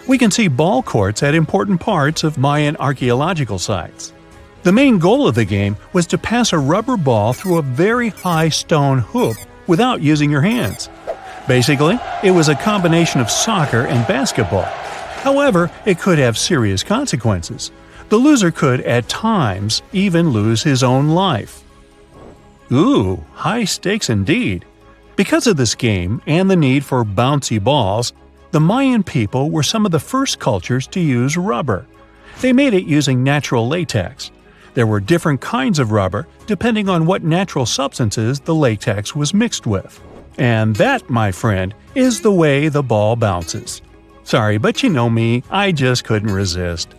We can see ball courts at important parts of Mayan archaeological sites. The main goal of the game was to pass a rubber ball through a very high stone hoop without using your hands. Basically, it was a combination of soccer and basketball. However, it could have serious consequences. The loser could, at times, even lose his own life. Ooh, high stakes indeed. Because of this game and the need for bouncy balls, the Mayan people were some of the first cultures to use rubber. They made it using natural latex. There were different kinds of rubber depending on what natural substances the latex was mixed with. And that, my friend, is the way the ball bounces. Sorry, but you know me, I just couldn't resist.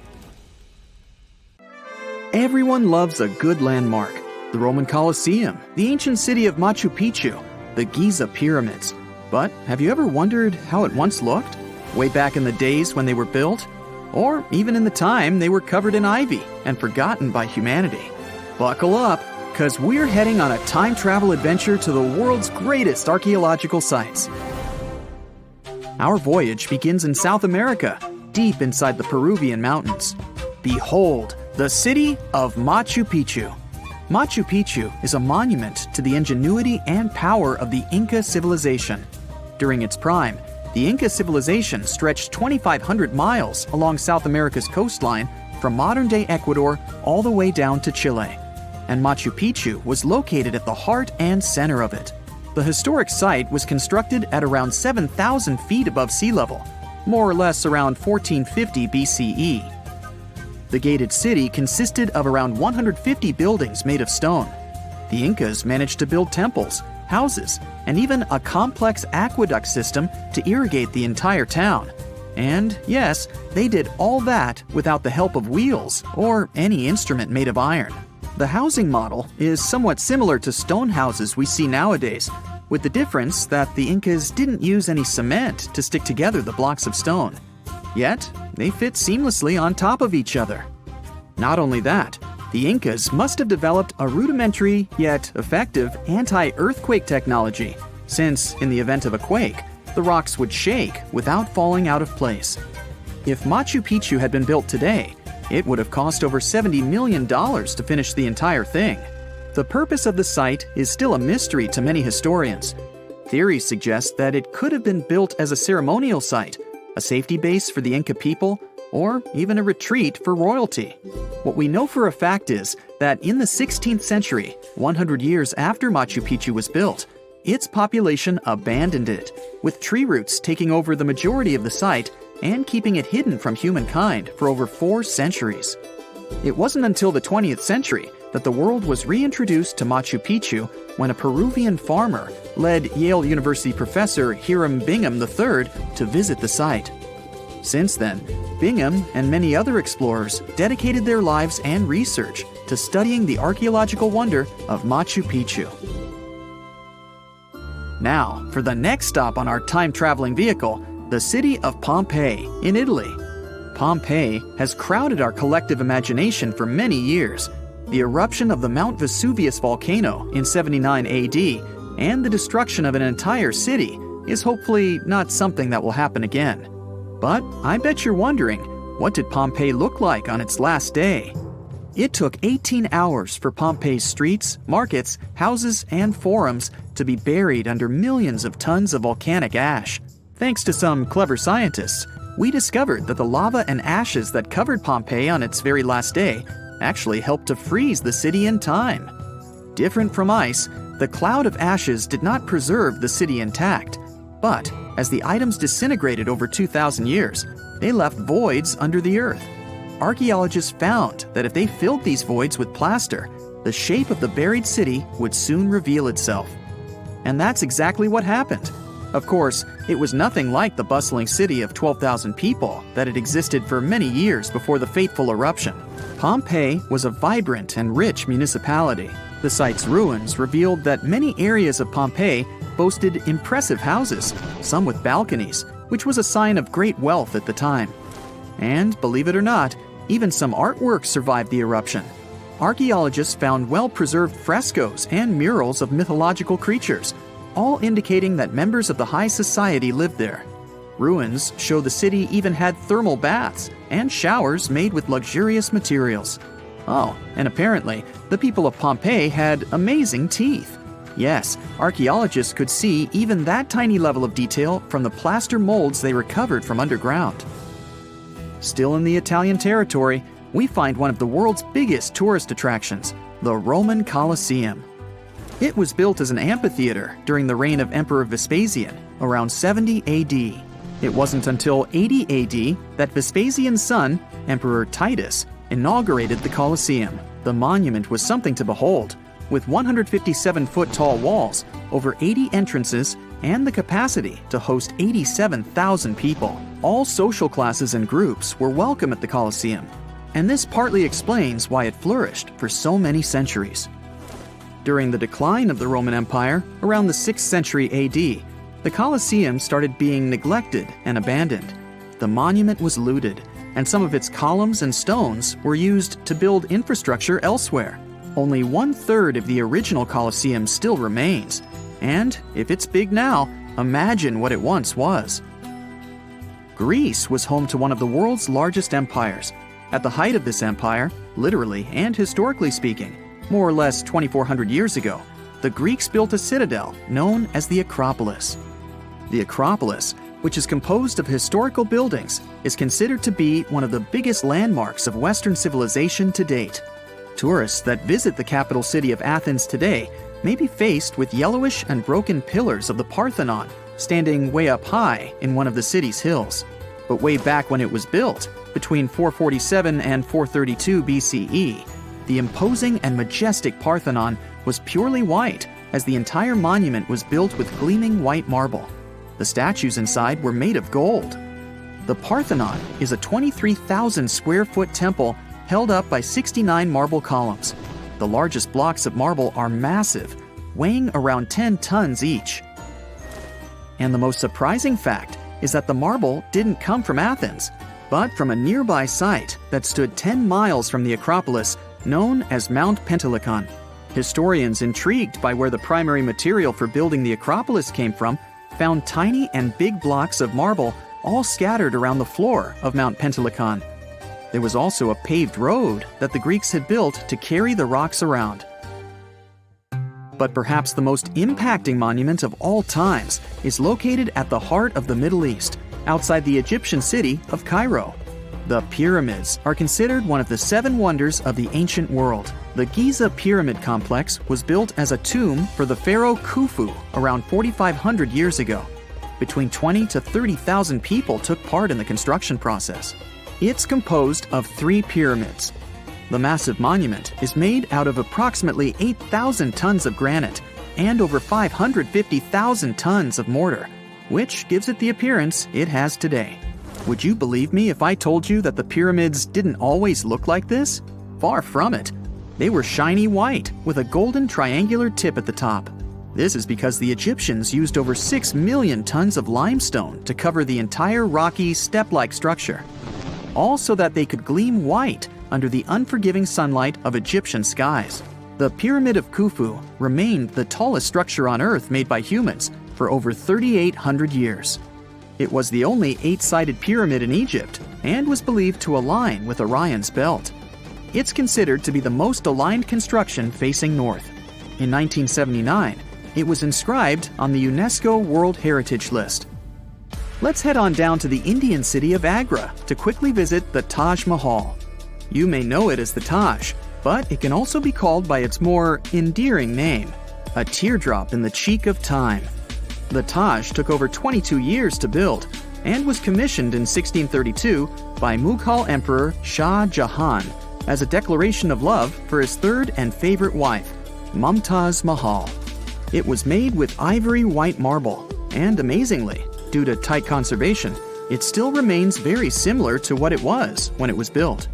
Everyone loves a good landmark. The Roman Colosseum, the ancient city of Machu Picchu, the Giza pyramids. But have you ever wondered how it once looked? Way back in the days when they were built? Or even in the time they were covered in ivy and forgotten by humanity? Buckle up, because we're heading on a time travel adventure to the world's greatest archaeological sites. Our voyage begins in South America, deep inside the Peruvian mountains. Behold, the city of Machu Picchu. Machu Picchu is a monument to the ingenuity and power of the Inca civilization. During its prime, the Inca civilization stretched 2,500 miles along South America's coastline from modern-day Ecuador all the way down to Chile. And Machu Picchu was located at the heart and center of it. The historic site was constructed at around 7,000 feet above sea level, more or less around 1450 BCE. The gated city consisted of around 150 buildings made of stone. The Incas managed to build temples, houses, and even a complex aqueduct system to irrigate the entire town. And yes, they did all that without the help of wheels or any instrument made of iron. The housing model is somewhat similar to stone houses we see nowadays, with the difference that the Incas didn't use any cement to stick together the blocks of stone. Yet, they fit seamlessly on top of each other. Not only that, the Incas must have developed a rudimentary yet effective anti-earthquake technology, since, in the event of a quake, the rocks would shake without falling out of place. If Machu Picchu had been built today, It would have cost over $70 million to finish the entire thing. The purpose of the site is still a mystery to many historians. Theories suggest that it could have been built as a ceremonial site, a safety base for the Inca people, or even a retreat for royalty. What we know for a fact is that in the 16th century, 100 years after Machu Picchu was built, its population abandoned it, with tree roots taking over the majority of the site and keeping it hidden from humankind for over 4 centuries. It wasn't until the 20th century that the world was reintroduced to Machu Picchu when a Peruvian farmer led Yale University professor Hiram Bingham III to visit the site. Since then, Bingham and many other explorers dedicated their lives and research to studying the archaeological wonder of Machu Picchu. Now, for the next stop on our time-traveling vehicle, the city of Pompeii in Italy. Pompeii has crowded our collective imagination for many years. The eruption of the Mount Vesuvius volcano in 79 AD and the destruction of an entire city is hopefully not something that will happen again. But I bet you're wondering, what did Pompeii look like on its last day? It took 18 hours for Pompeii's streets, markets, houses, and forums to be buried under millions of tons of volcanic ash. Thanks to some clever scientists, we discovered that the lava and ashes that covered Pompeii on its very last day actually helped to freeze the city in time. Different from ice, the cloud of ashes did not preserve the city intact, but as the items disintegrated over 2,000 years, they left voids under the earth. Archaeologists found that if they filled these voids with plaster, the shape of the buried city would soon reveal itself. And that's exactly what happened. Of course, it was nothing like the bustling city of 12,000 people that had existed for many years before the fateful eruption. Pompeii was a vibrant and rich municipality. The site's ruins revealed that many areas of Pompeii boasted impressive houses, some with balconies, which was a sign of great wealth at the time. And, believe it or not, even some artwork survived the eruption. Archaeologists found well-preserved frescoes and murals of mythological creatures, all indicating that members of the high society lived there. Ruins show the city even had thermal baths and showers made with luxurious materials. Oh, and apparently, the people of Pompeii had amazing teeth. Yes, archaeologists could see even that tiny level of detail from the plaster molds they recovered from underground. Still in the Italian territory, we find one of the world's biggest tourist attractions, the Roman Colosseum. It was built as an amphitheater during the reign of Emperor Vespasian, around 70 AD. It wasn't until 80 AD that Vespasian's son, Emperor Titus, inaugurated the Colosseum. The monument was something to behold, with 157-foot-tall walls, over 80 entrances, and the capacity to host 87,000 people. All social classes and groups were welcome at the Colosseum, and this partly explains why it flourished for so many centuries. During the decline of the Roman Empire, around the 6th century AD, the Colosseum started being neglected and abandoned. The monument was looted, and some of its columns and stones were used to build infrastructure elsewhere. Only 1/3 of the original Colosseum still remains, and if it's big now, imagine what it once was. Greece was home to one of the world's largest empires. At the height of this empire, literally and historically speaking, more or less 2,400 years ago, the Greeks built a citadel known as the Acropolis. The Acropolis, which is composed of historical buildings, is considered to be one of the biggest landmarks of Western civilization to date. Tourists that visit the capital city of Athens today may be faced with yellowish and broken pillars of the Parthenon standing way up high in one of the city's hills. But way back when it was built, between 447 and 432 BCE, the imposing and majestic Parthenon was purely white, as the entire monument was built with gleaming white marble. The statues inside were made of gold. The Parthenon is a 23,000 square foot temple held up by 69 marble columns. The largest blocks of marble are massive, weighing around 10 tons each. And the most surprising fact is that the marble didn't come from Athens, but from a nearby site that stood 10 miles from the Acropolis, known as Mount Pentelicon. Historians intrigued by where the primary material for building the Acropolis came from found tiny and big blocks of marble all scattered around the floor of Mount Pentelicon. There was also a paved road that the Greeks had built to carry the rocks around. But perhaps the most impacting monument of all times is located at the heart of the Middle East, outside the Egyptian city of Cairo. The pyramids are considered one of the 7 wonders of the ancient world. The Giza Pyramid Complex was built as a tomb for the pharaoh Khufu around 4,500 years ago. Between 20 to 30,000 people took part in the construction process. It's composed of 3 pyramids. The massive monument is made out of approximately 8,000 tons of granite and over 550,000 tons of mortar, which gives it the appearance it has today. Would you believe me if I told you that the pyramids didn't always look like this? Far from it. They were shiny white with a golden triangular tip at the top. This is because the Egyptians used over 6 million tons of limestone to cover the entire rocky, step-like structure, all so that they could gleam white under the unforgiving sunlight of Egyptian skies. The Pyramid of Khufu remained the tallest structure on Earth made by humans for over 3,800 years. It was the only 8-sided pyramid in Egypt and was believed to align with Orion's belt. It's considered to be the most aligned construction facing north. In 1979, it was inscribed on the UNESCO World Heritage List. Let's head on down to the Indian city of Agra to quickly visit the Taj Mahal. You may know it as the Taj, but it can also be called by its more endearing name, a teardrop in the cheek of time. The Taj took over 22 years to build and was commissioned in 1632 by Mughal Emperor Shah Jahan as a declaration of love for his third and favorite wife, Mumtaz Mahal. It was made with ivory white marble, and amazingly, due to tight conservation, it still remains very similar to what it was when it was built.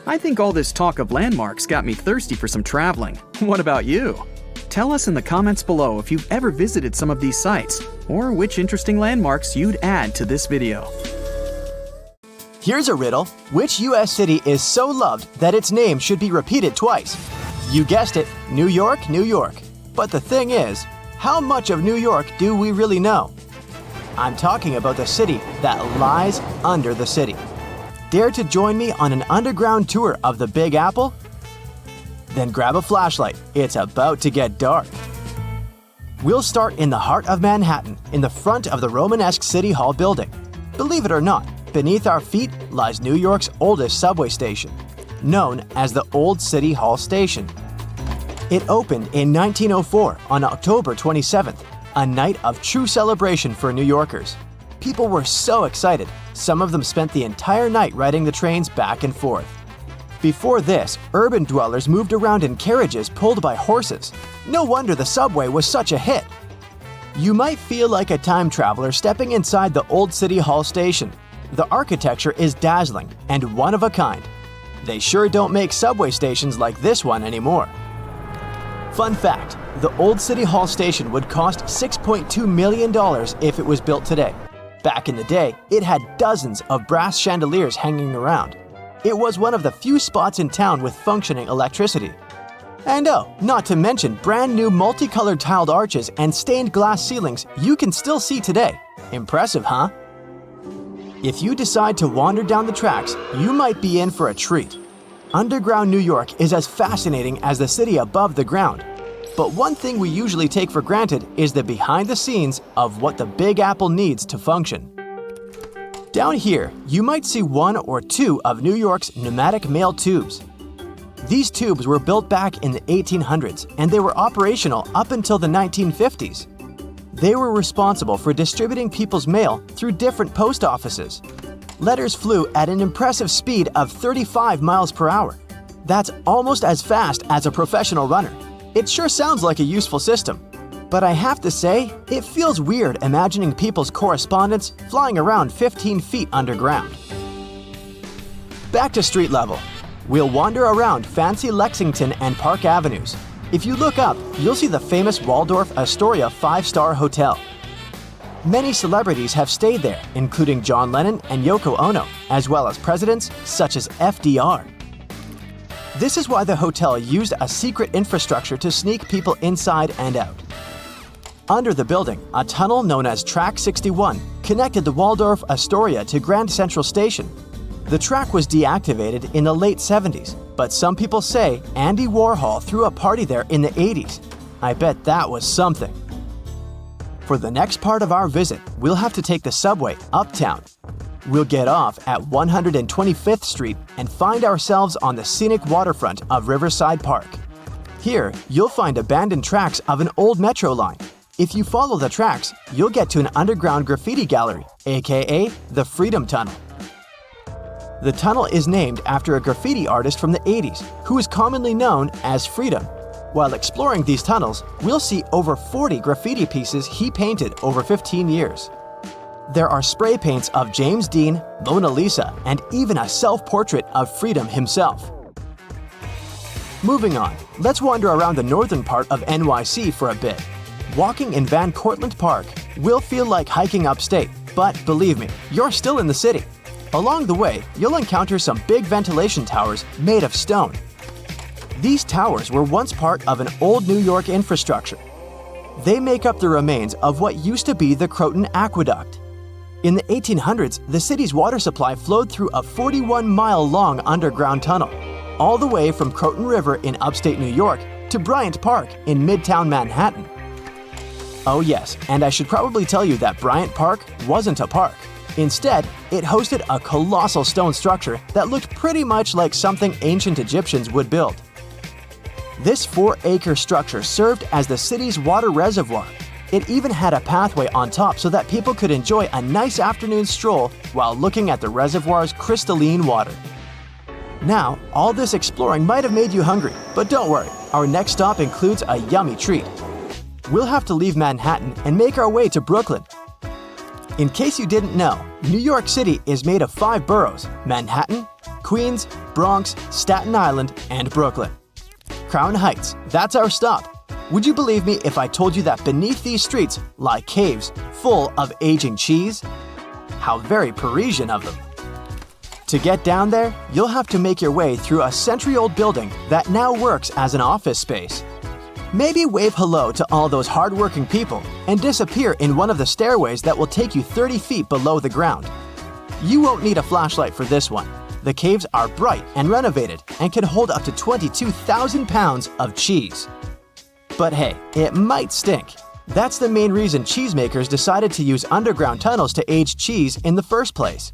I think all this talk of landmarks got me thirsty for some traveling. What about you? Tell us in the comments below if you've ever visited some of these sites, or which interesting landmarks you'd add to this video. Here's a riddle. Which US city is so loved that its name should be repeated twice? You guessed it, New York, New York. But the thing is, how much of New York do we really know? I'm talking about the city that lies under the city. Dare to join me on an underground tour of the Big Apple? Then grab a flashlight, it's about to get dark. We'll start in the heart of Manhattan, in the front of the Romanesque City Hall building. Believe it or not, beneath our feet lies New York's oldest subway station, known as the Old City Hall Station. It opened in 1904 on October 27th, a night of true celebration for New Yorkers. People were so excited, some of them spent the entire night riding the trains back and forth. Before this, urban dwellers moved around in carriages pulled by horses. No wonder the subway was such a hit. You might feel like a time traveler stepping inside the Old City Hall station. The architecture is dazzling and one of a kind. They sure don't make subway stations like this one anymore. Fun fact, the Old City Hall station would cost $6.2 million if it was built today. Back in the day, it had dozens of brass chandeliers hanging around. It was one of the few spots in town with functioning electricity. And oh, not to mention brand new multicolored tiled arches and stained glass ceilings you can still see today. Impressive, huh? If you decide to wander down the tracks, you might be in for a treat. Underground New York is as fascinating as the city above the ground. But one thing we usually take for granted is the behind the scenes of what the Big Apple needs to function. Down here, you might see one or two of New York's pneumatic mail tubes. These tubes were built back in the 1800s and they were operational up until the 1950s. They were responsible for distributing people's mail through different post offices. Letters flew at an impressive speed of 35 miles per hour. That's almost as fast as a professional runner. It sure sounds like a useful system. But I have to say, it feels weird imagining people's correspondence flying around 15 feet underground. Back to street level. We'll wander around fancy Lexington and Park Avenues. If you look up, you'll see the famous Waldorf Astoria 5-star hotel. Many celebrities have stayed there, including John Lennon and Yoko Ono, as well as presidents such as FDR. This is why the hotel used a secret infrastructure to sneak people inside and out. Under the building, a tunnel known as Track 61 connected the Waldorf Astoria to Grand Central Station. The track was deactivated in the late 70s, but some people say Andy Warhol threw a party there in the 80s. I bet that was something. For the next part of our visit, we'll have to take the subway uptown. We'll get off at 125th Street and find ourselves on the scenic waterfront of Riverside Park. Here, you'll find abandoned tracks of an old metro line. If you follow the tracks, you'll get to an underground graffiti gallery, aka the Freedom Tunnel. The tunnel is named after a graffiti artist from the 80s who is commonly known as Freedom. While exploring these tunnels, we'll see over 40 graffiti pieces he painted over 15 years. There are spray paints of James Dean, Mona Lisa, and even a self-portrait of Freedom himself. Moving on, let's wander around the northern part of NYC for a bit. Walking in Van Cortlandt Park will feel like hiking upstate, but believe me, you're still in the city. Along the way, you'll encounter some big ventilation towers made of stone. These towers were once part of an old New York infrastructure. They make up the remains of what used to be the Croton Aqueduct. In the 1800s, the city's water supply flowed through a 41-mile-long underground tunnel, all the way from Croton River in upstate New York to Bryant Park in Midtown Manhattan. Oh yes, and I should probably tell you that Bryant Park wasn't a park. Instead, it hosted a colossal stone structure that looked pretty much like something ancient Egyptians would build. This 4-acre structure served as the city's water reservoir. It even had a pathway on top so that people could enjoy a nice afternoon stroll while looking at the reservoir's crystalline water. Now, all this exploring might have made you hungry, but don't worry, our next stop includes a yummy treat. We'll have to leave Manhattan and make our way to Brooklyn. In case you didn't know, New York City is made of 5 boroughs: Manhattan, Queens, Bronx, Staten Island, and Brooklyn. Crown Heights, that's our stop. Would you believe me if I told you that beneath these streets lie caves full of aging cheese? How very Parisian of them. To get down there, you'll have to make your way through a century-old building that now works as an office space. Maybe wave hello to all those hard-working people and disappear in one of the stairways that will take you 30 feet below the ground. You won't need a flashlight for this one. The caves are bright and renovated and can hold up to 22,000 pounds of cheese. But hey, it might stink. That's the main reason cheesemakers decided to use underground tunnels to age cheese in the first place.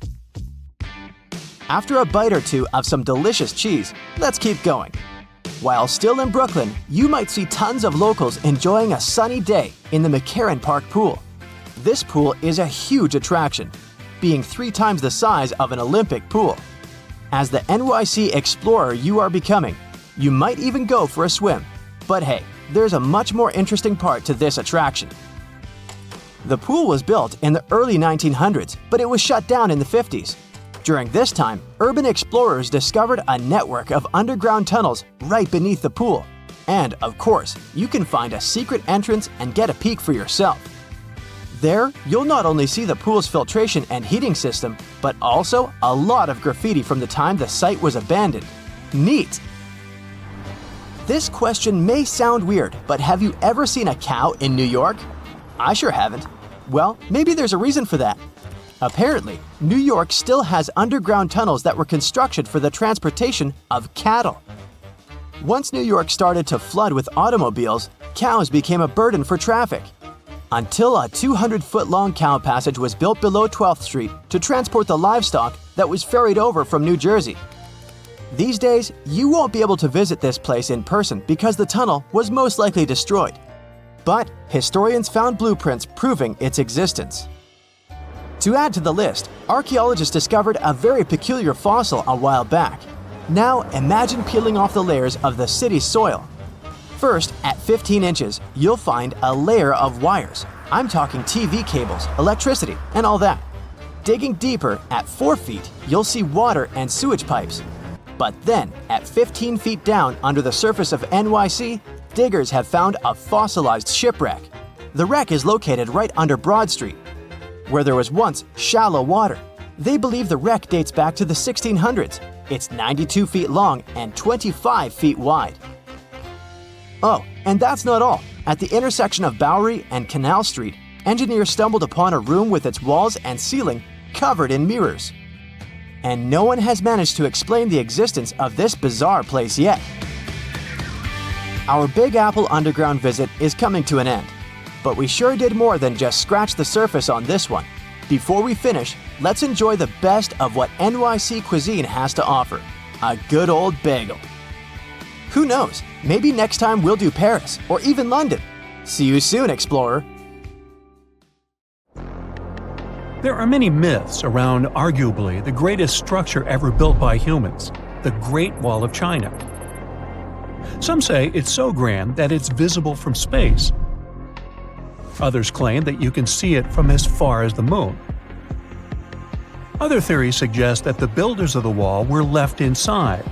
After a bite or two of some delicious cheese, let's keep going. While still in Brooklyn, you might see tons of locals enjoying a sunny day in the McCarran Park pool. This pool is a huge attraction, being 3 times the size of an Olympic pool. As the NYC explorer you are becoming, you might even go for a swim. But hey, there's a much more interesting part to this attraction. The pool was built in the early 1900s, but it was shut down in the 50s. During this time, urban explorers discovered a network of underground tunnels right beneath the pool. And, of course, you can find a secret entrance and get a peek for yourself. There, you'll not only see the pool's filtration and heating system, but also a lot of graffiti from the time the site was abandoned. Neat! This question may sound weird, but have you ever seen a cow in New York? I sure haven't. Well, maybe there's a reason for that. Apparently, New York still has underground tunnels that were constructed for the transportation of cattle. Once New York started to flood with automobiles, cows became a burden for traffic. Until a 200-foot-long cow passage was built below 12th Street to transport the livestock that was ferried over from New Jersey. These days, you won't be able to visit this place in person because the tunnel was most likely destroyed. But historians found blueprints proving its existence. To add to the list, archaeologists discovered a very peculiar fossil a while back. Now imagine peeling off the layers of the city's soil. First, at 15 inches, you'll find a layer of wires. I'm talking TV cables, electricity, and all that. Digging deeper, at 4 feet, you'll see water and sewage pipes. But then, at 15 feet down under the surface of NYC, diggers have found a fossilized shipwreck. The wreck is located right under Broad Street, where there was once shallow water. They believe the wreck dates back to the 1600s. It's 92 feet long and 25 feet wide. Oh, and that's not all. At the intersection of Bowery and Canal Street, engineers stumbled upon a room with its walls and ceiling covered in mirrors. and no one has managed to explain the existence of this bizarre place yet. Our Big Apple underground visit is coming to an end, but we sure did more than just scratch the surface on this one. Before we finish, let's enjoy the best of what NYC cuisine has to offer, a good old bagel. Who knows, maybe next time we'll do Paris or even London. See you soon, explorer! There are many myths around arguably the greatest structure ever built by humans, the Great Wall of China. Some say it's so grand that it's visible from space. Others claim that you can see it from as far as the moon. Other theories suggest that the builders of the wall were left inside.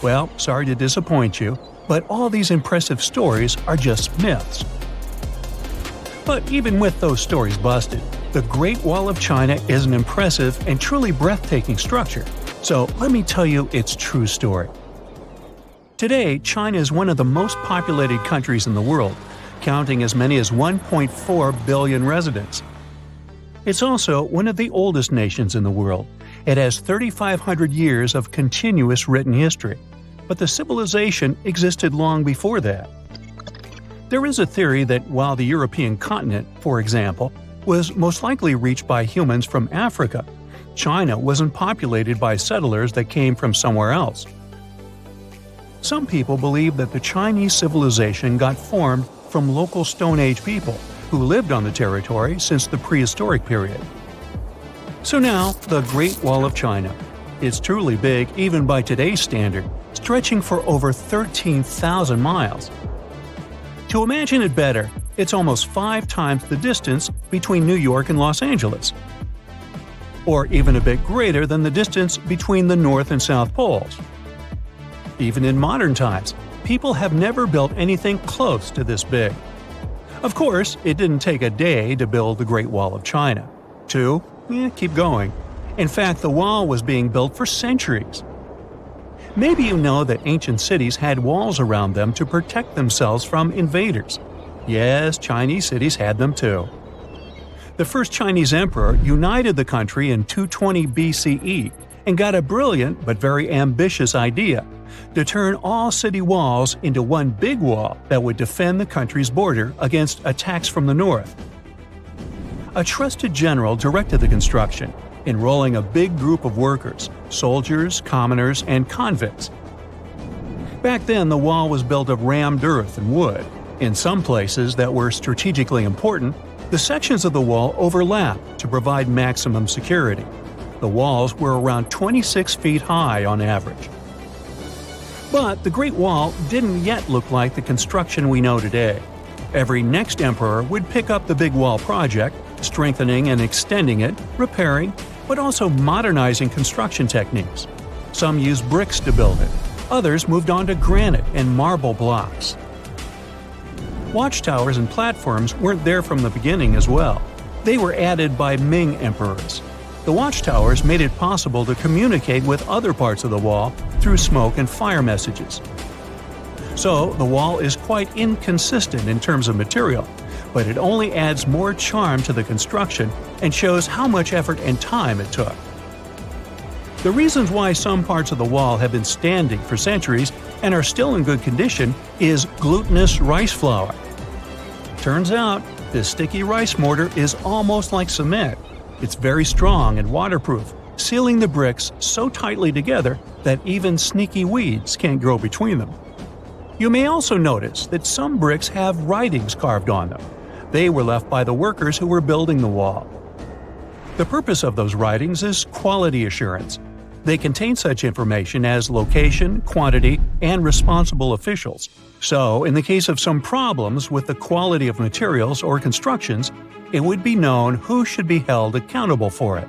Well, sorry to disappoint you, but all these impressive stories are just myths. But even with those stories busted, the Great Wall of China is an impressive and truly breathtaking structure. So let me tell you its true story. Today, China is one of the most populated countries in the world, counting as many as 1.4 billion residents. It's also one of the oldest nations in the world. It has 3,500 years of continuous written history, but the civilization existed long before that. There is a theory that while the European continent, for example, was most likely reached by humans from Africa, China wasn't populated by settlers that came from somewhere else. Some people believe that the Chinese civilization got formed from local Stone Age people who lived on the territory since the Prehistoric period. So now, the Great Wall of China. It's truly big even by today's standard, stretching for over 13,000 miles. To imagine it better, it's almost 5 times the distance between New York and Los Angeles. Or even a bit greater than the distance between the North and South Poles. Even in modern times, people have never built anything close to this big. Of course, it didn't take a day to build the Great Wall of China. 2? Keep going. In fact, the wall was being built for centuries. Maybe you know that ancient cities had walls around them to protect themselves from invaders. Yes, Chinese cities had them too. The first Chinese emperor united the country in 220 BCE and got a brilliant but very ambitious idea to turn all city walls into one big wall that would defend the country's border against attacks from the north. A trusted general directed the construction, enrolling a big group of workers, soldiers, commoners, and convicts. Back then, the wall was built of rammed earth and wood. In some places that were strategically important, the sections of the wall overlapped to provide maximum security. The walls were around 26 feet high on average. But the Great Wall didn't yet look like the construction we know today. Every next emperor would pick up the Big Wall project, strengthening and extending it, repairing, but also modernizing construction techniques. Some used bricks to build it. Others moved on to granite and marble blocks. Watchtowers and platforms weren't there from the beginning as well. They were added by Ming emperors. The watchtowers made it possible to communicate with other parts of the wall through smoke and fire messages. So, the wall is quite inconsistent in terms of material, but it only adds more charm to the construction and shows how much effort and time it took. The reasons why some parts of the wall have been standing for centuries and are still in good condition is glutinous rice flour. Turns out, this sticky rice mortar is almost like cement. It's very strong and waterproof, sealing the bricks so tightly together that even sneaky weeds can't grow between them. You may also notice that some bricks have writings carved on them. They were left by the workers who were building the wall. The purpose of those writings is quality assurance. They contain such information as location, quantity, and responsible officials. So, in the case of some problems with the quality of materials or constructions, it would be known who should be held accountable for it.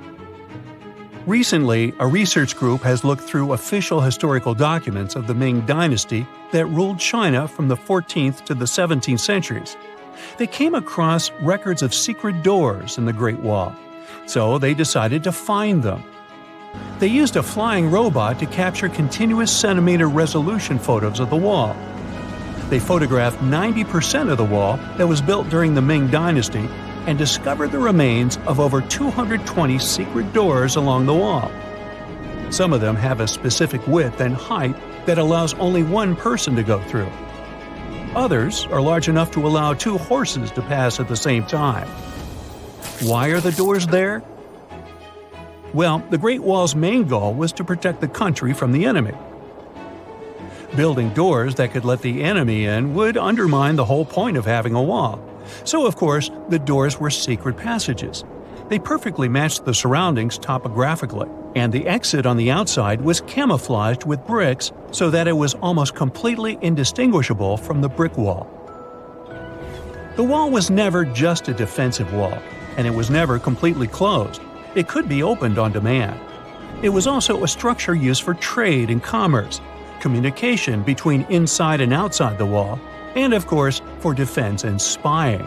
Recently, a research group has looked through official historical documents of the Ming Dynasty that ruled China from the 14th to the 17th centuries. They came across records of secret doors in the Great Wall, so they decided to find them. They used a flying robot to capture continuous centimeter resolution photos of the wall. They photographed 90% of the wall that was built during the Ming Dynasty and discovered the remains of over 220 secret doors along the wall. Some of them have a specific width and height that allows only one person to go through. Others are large enough to allow 2 horses to pass at the same time. Why are the doors there? Well, the Great Wall's main goal was to protect the country from the enemy. Building doors that could let the enemy in would undermine the whole point of having a wall. So, of course, the doors were secret passages. They perfectly matched the surroundings topographically, and the exit on the outside was camouflaged with bricks so that it was almost completely indistinguishable from the brick wall. The wall was never just a defensive wall, and it was never completely closed. It could be opened on demand. It was also a structure used for trade and commerce, communication between inside and outside the wall, and of course, for defense and spying.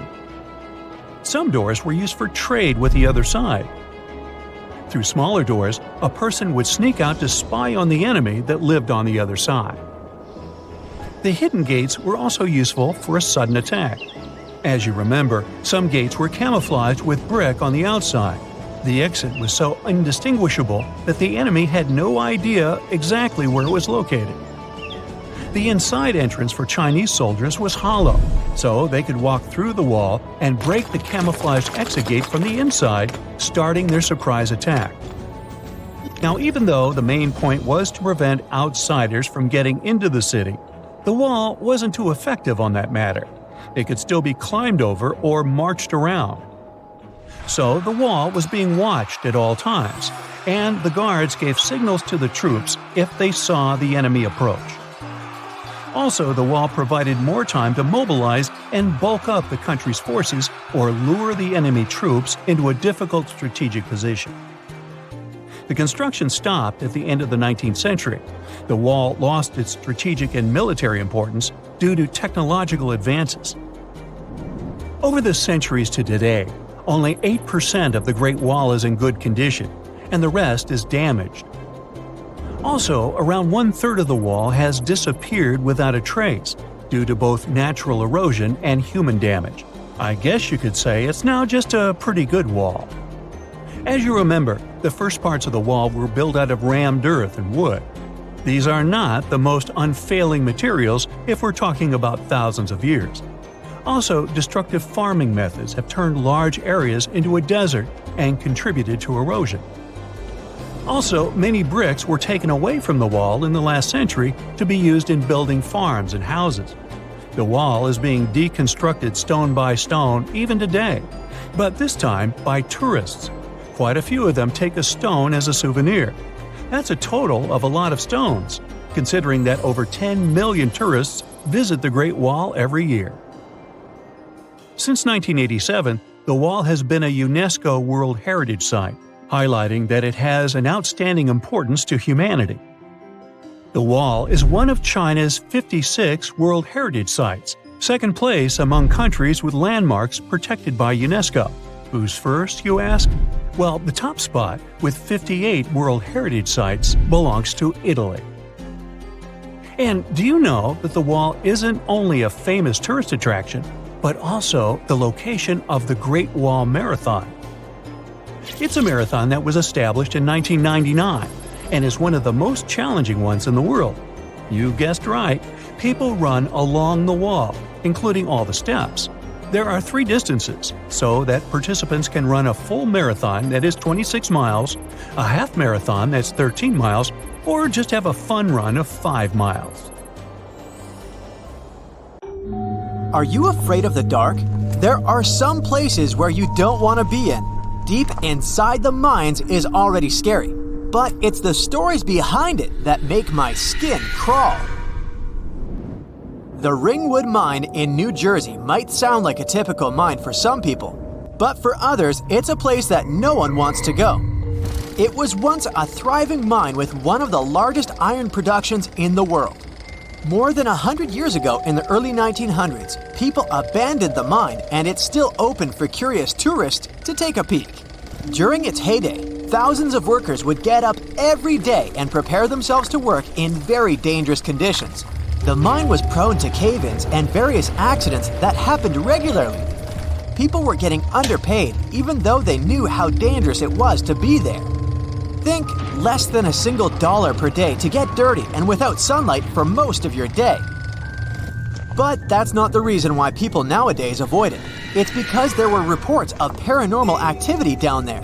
Some doors were used for trade with the other side. Through smaller doors, a person would sneak out to spy on the enemy that lived on the other side. The hidden gates were also useful for a sudden attack. As you remember, some gates were camouflaged with brick on the outside. The exit was so indistinguishable that the enemy had no idea exactly where it was located. The inside entrance for Chinese soldiers was hollow, so they could walk through the wall and break the camouflaged exit gate from the inside, starting their surprise attack. Now, even though the main point was to prevent outsiders from getting into the city, the wall wasn't too effective on that matter. It could still be climbed over or marched around. So the wall was being watched at all times, and the guards gave signals to the troops if they saw the enemy approach. Also, the wall provided more time to mobilize and bulk up the country's forces or lure the enemy troops into a difficult strategic position. The construction stopped at the end of the 19th century. The wall lost its strategic and military importance due to technological advances. Over the centuries to today, only 8% of the Great Wall is in good condition, and the rest is damaged. Also, around 1/3 of the wall has disappeared without a trace, due to both natural erosion and human damage. I guess you could say it's now just a pretty good wall. As you remember, the first parts of the wall were built out of rammed earth and wood. These are not the most unfailing materials if we're talking about thousands of years. Also, destructive farming methods have turned large areas into a desert and contributed to erosion. Also, many bricks were taken away from the wall in the last century to be used in building farms and houses. The wall is being deconstructed stone by stone even today, but this time by tourists. Quite a few of them take a stone as a souvenir. That's a total of a lot of stones, considering that over 10 million tourists visit the Great Wall every year. Since 1987, the wall has been a UNESCO World Heritage Site, highlighting that it has an outstanding importance to humanity. The wall is one of China's 56 World Heritage Sites, second place among countries with landmarks protected by UNESCO. Who's first, you ask? Well, the top spot, with 58 World Heritage Sites, belongs to Italy. And do you know that the wall isn't only a famous tourist attraction, but also the location of the Great Wall Marathon? It's a marathon that was established in 1999 and is one of the most challenging ones in the world. You guessed right, people run along the wall, including all the steps. There are 3 distances, so that participants can run a full marathon that is 26 miles, a half marathon that's 13 miles, or just have a fun run of 5 miles. Are you afraid of the dark? There are some places where you don't want to be in. Deep inside the mines is already scary, but it's the stories behind it that make my skin crawl. The Ringwood Mine in New Jersey might sound like a typical mine for some people, but for others, it's a place that no one wants to go. It was once a thriving mine with one of the largest iron productions in the world. More than 100 years ago, in the early 1900s, people abandoned the mine and it's still open for curious tourists to take a peek. During its heyday, thousands of workers would get up every day and prepare themselves to work in very dangerous conditions. The mine was prone to cave-ins and various accidents that happened regularly. People were getting underpaid even though they knew how dangerous it was to be there. Think less than a single dollar per day to get dirty and without sunlight for most of your day. But that's not the reason why people nowadays avoid it. It's because there were reports of paranormal activity down there.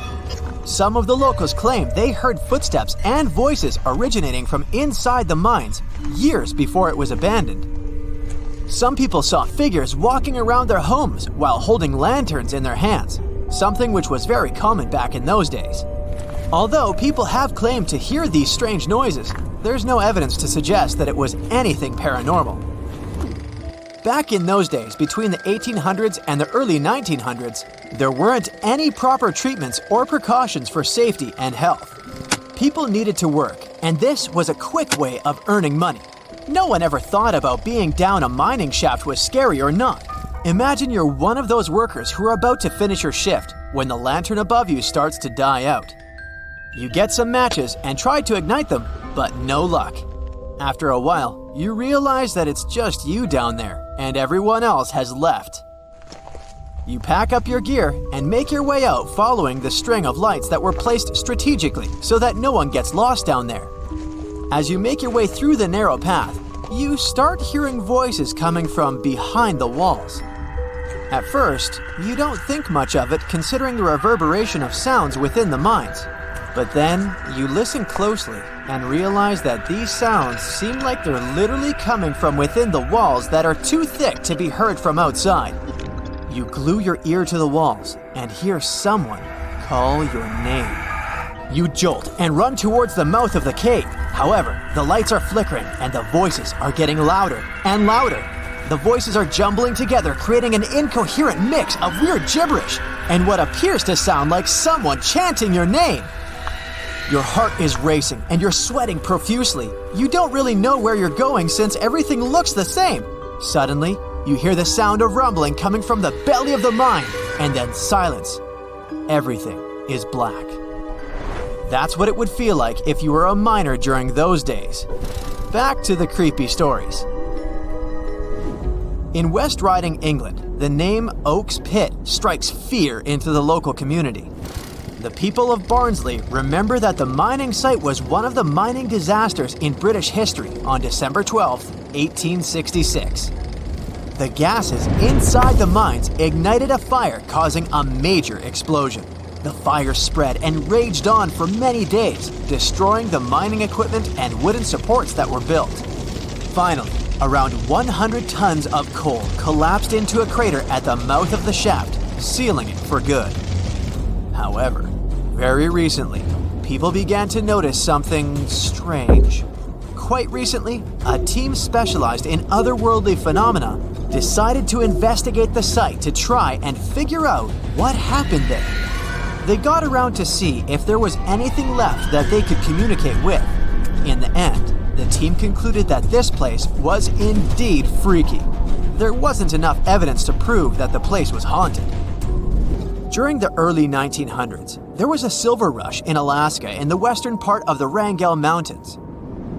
Some of the locals claim they heard footsteps and voices originating from inside the mines years before it was abandoned. Some people saw figures walking around their homes while holding lanterns in their hands, something which was very common back in those days. Although people have claimed to hear these strange noises, there's no evidence to suggest that it was anything paranormal. Back in those days, between the 1800s and the early 1900s, there weren't any proper treatments or precautions for safety and health. People needed to work, and this was a quick way of earning money. No one ever thought about being down a mining shaft was scary or not. Imagine you're one of those workers who are about to finish your shift when the lantern above you starts to die out. You get some matches and try to ignite them, but no luck. After a while, you realize that it's just you down there and everyone else has left. You pack up your gear and make your way out following the string of lights that were placed strategically so that no one gets lost down there. As you make your way through the narrow path, you start hearing voices coming from behind the walls. At first, you don't think much of it considering the reverberation of sounds within the mines. But then, you listen closely and realize that these sounds seem like they're literally coming from within the walls that are too thick to be heard from outside. You glue your ear to the walls and hear someone call your name. You jolt and run towards the mouth of the cave. However, the lights are flickering and the voices are getting louder and louder. The voices are jumbling together, creating an incoherent mix of weird gibberish and what appears to sound like someone chanting your name. Your heart is racing and you're sweating profusely. You don't really know where you're going since everything looks the same. Suddenly, you hear the sound of rumbling coming from the belly of the mine, and then silence. Everything is black. That's what it would feel like if you were a miner during those days. Back to the creepy stories. In West Riding, England, the name Oak's Pit strikes fear into the local community. The people of Barnsley remember that the mining site was one of the mining disasters in British history on December 12, 1866. The gases inside the mines ignited a fire, causing a major explosion. The fire spread and raged on for many days, destroying the mining equipment and wooden supports that were built. Finally, around 100 tons of coal collapsed into a crater at the mouth of the shaft, sealing it for good. However, very recently, people began to notice something strange. Quite recently, a team specialized in otherworldly phenomena decided to investigate the site to try and figure out what happened there. They got around to see if there was anything left that they could communicate with. In the end, the team concluded that this place was indeed freaky. There wasn't enough evidence to prove that the place was haunted. During the early 1900s, there was a silver rush in Alaska in the western part of the Wrangell Mountains.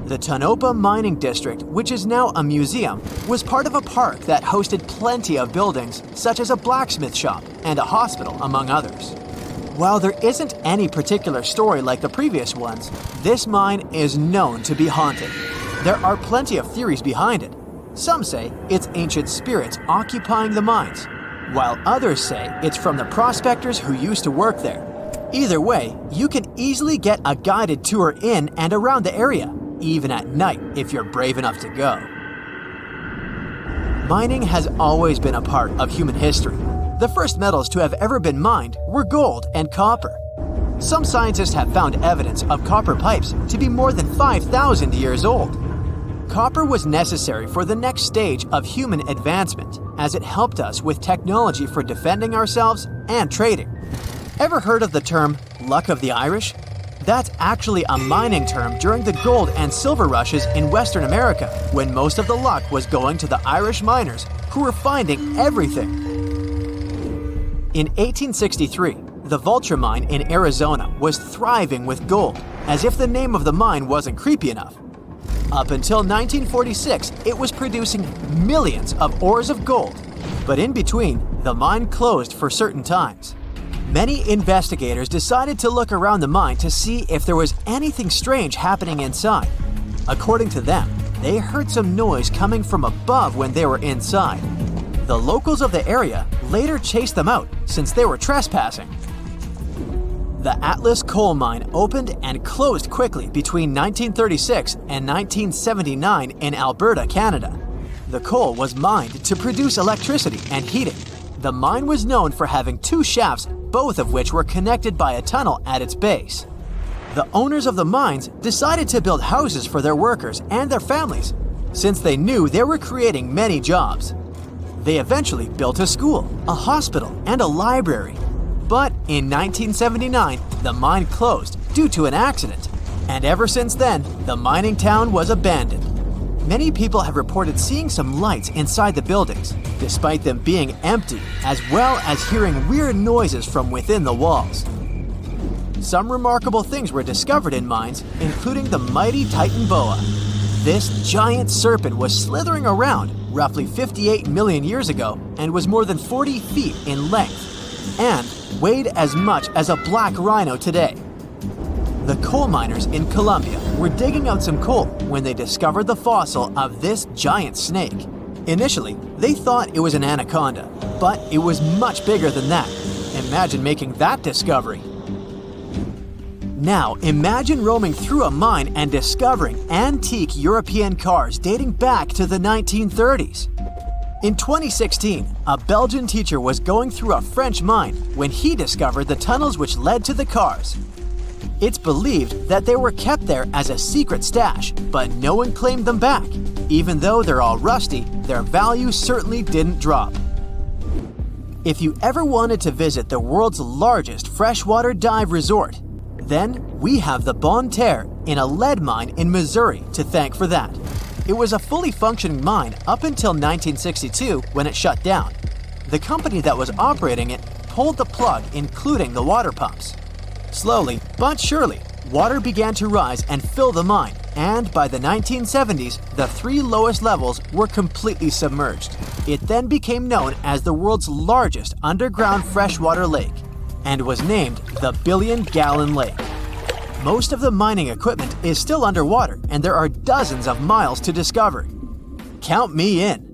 The Tonopah Mining District, which is now a museum, was part of a park that hosted plenty of buildings, such as a blacksmith shop and a hospital, among others. While there isn't any particular story like the previous ones, this mine is known to be haunted. There are plenty of theories behind it. Some say it's ancient spirits occupying the mines, while others say it's from the prospectors who used to work there. Either way, you can easily get a guided tour in and around the area, even at night if you're brave enough to go. Mining has always been a part of human history. The first metals to have ever been mined were gold and copper. Some scientists have found evidence of copper pipes to be more than 5,000 years old. Copper was necessary for the next stage of human advancement, as it helped us with technology for defending ourselves and trading. Ever heard of the term luck of the Irish? That's actually a mining term during the gold and silver rushes in Western America, when most of the luck was going to the Irish miners who were finding everything. In 1863, the Vulture Mine in Arizona was thriving with gold, as if the name of the mine wasn't creepy enough. Up until 1946, it was producing millions of ores of gold. But in between, the mine closed for certain times. Many investigators decided to look around the mine to see if there was anything strange happening inside. According to them, they heard some noise coming from above when they were inside. The locals of the area later chased them out since they were trespassing. The Atlas coal mine opened and closed quickly between 1936 and 1979 in Alberta, Canada. The coal was mined to produce electricity and heating. The mine was known for having 2 shafts, both of which were connected by a tunnel at its base. The owners of the mines decided to build houses for their workers and their families, since they knew they were creating many jobs. They eventually built a school, a hospital, and a library. But in 1979, the mine closed due to an accident, and ever since then, the mining town was abandoned. Many people have reported seeing some lights inside the buildings, despite them being empty, as well as hearing weird noises from within the walls. Some remarkable things were discovered in mines, including the mighty Titan boa. This giant serpent was slithering around roughly 58 million years ago and was more than 40 feet in length, and weighed as much as a black rhino today. The coal miners in Colombia were digging out some coal when they discovered the fossil of this giant snake. Initially, they thought it was an anaconda, but it was much bigger than that. Imagine making that discovery. Now, imagine roaming through a mine and discovering antique European cars dating back to the 1930s. In 2016, a Belgian teacher was going through a French mine when he discovered the tunnels which led to the cars. It's believed that they were kept there as a secret stash, but no one claimed them back. Even though they're all rusty, their value certainly didn't drop. If you ever wanted to visit the world's largest freshwater dive resort, then we have the Bonne Terre in a lead mine in Missouri to thank for that. It was a fully functioning mine up until 1962 when it shut down. The company that was operating it pulled the plug, including the water pumps. Slowly but surely, water began to rise and fill the mine, and by the 1970s, the 3 lowest levels were completely submerged. It then became known as the world's largest underground freshwater lake, and was named the Billion-Gallon Lake. Most of the mining equipment is still underwater, and there are dozens of miles to discover. Count me in!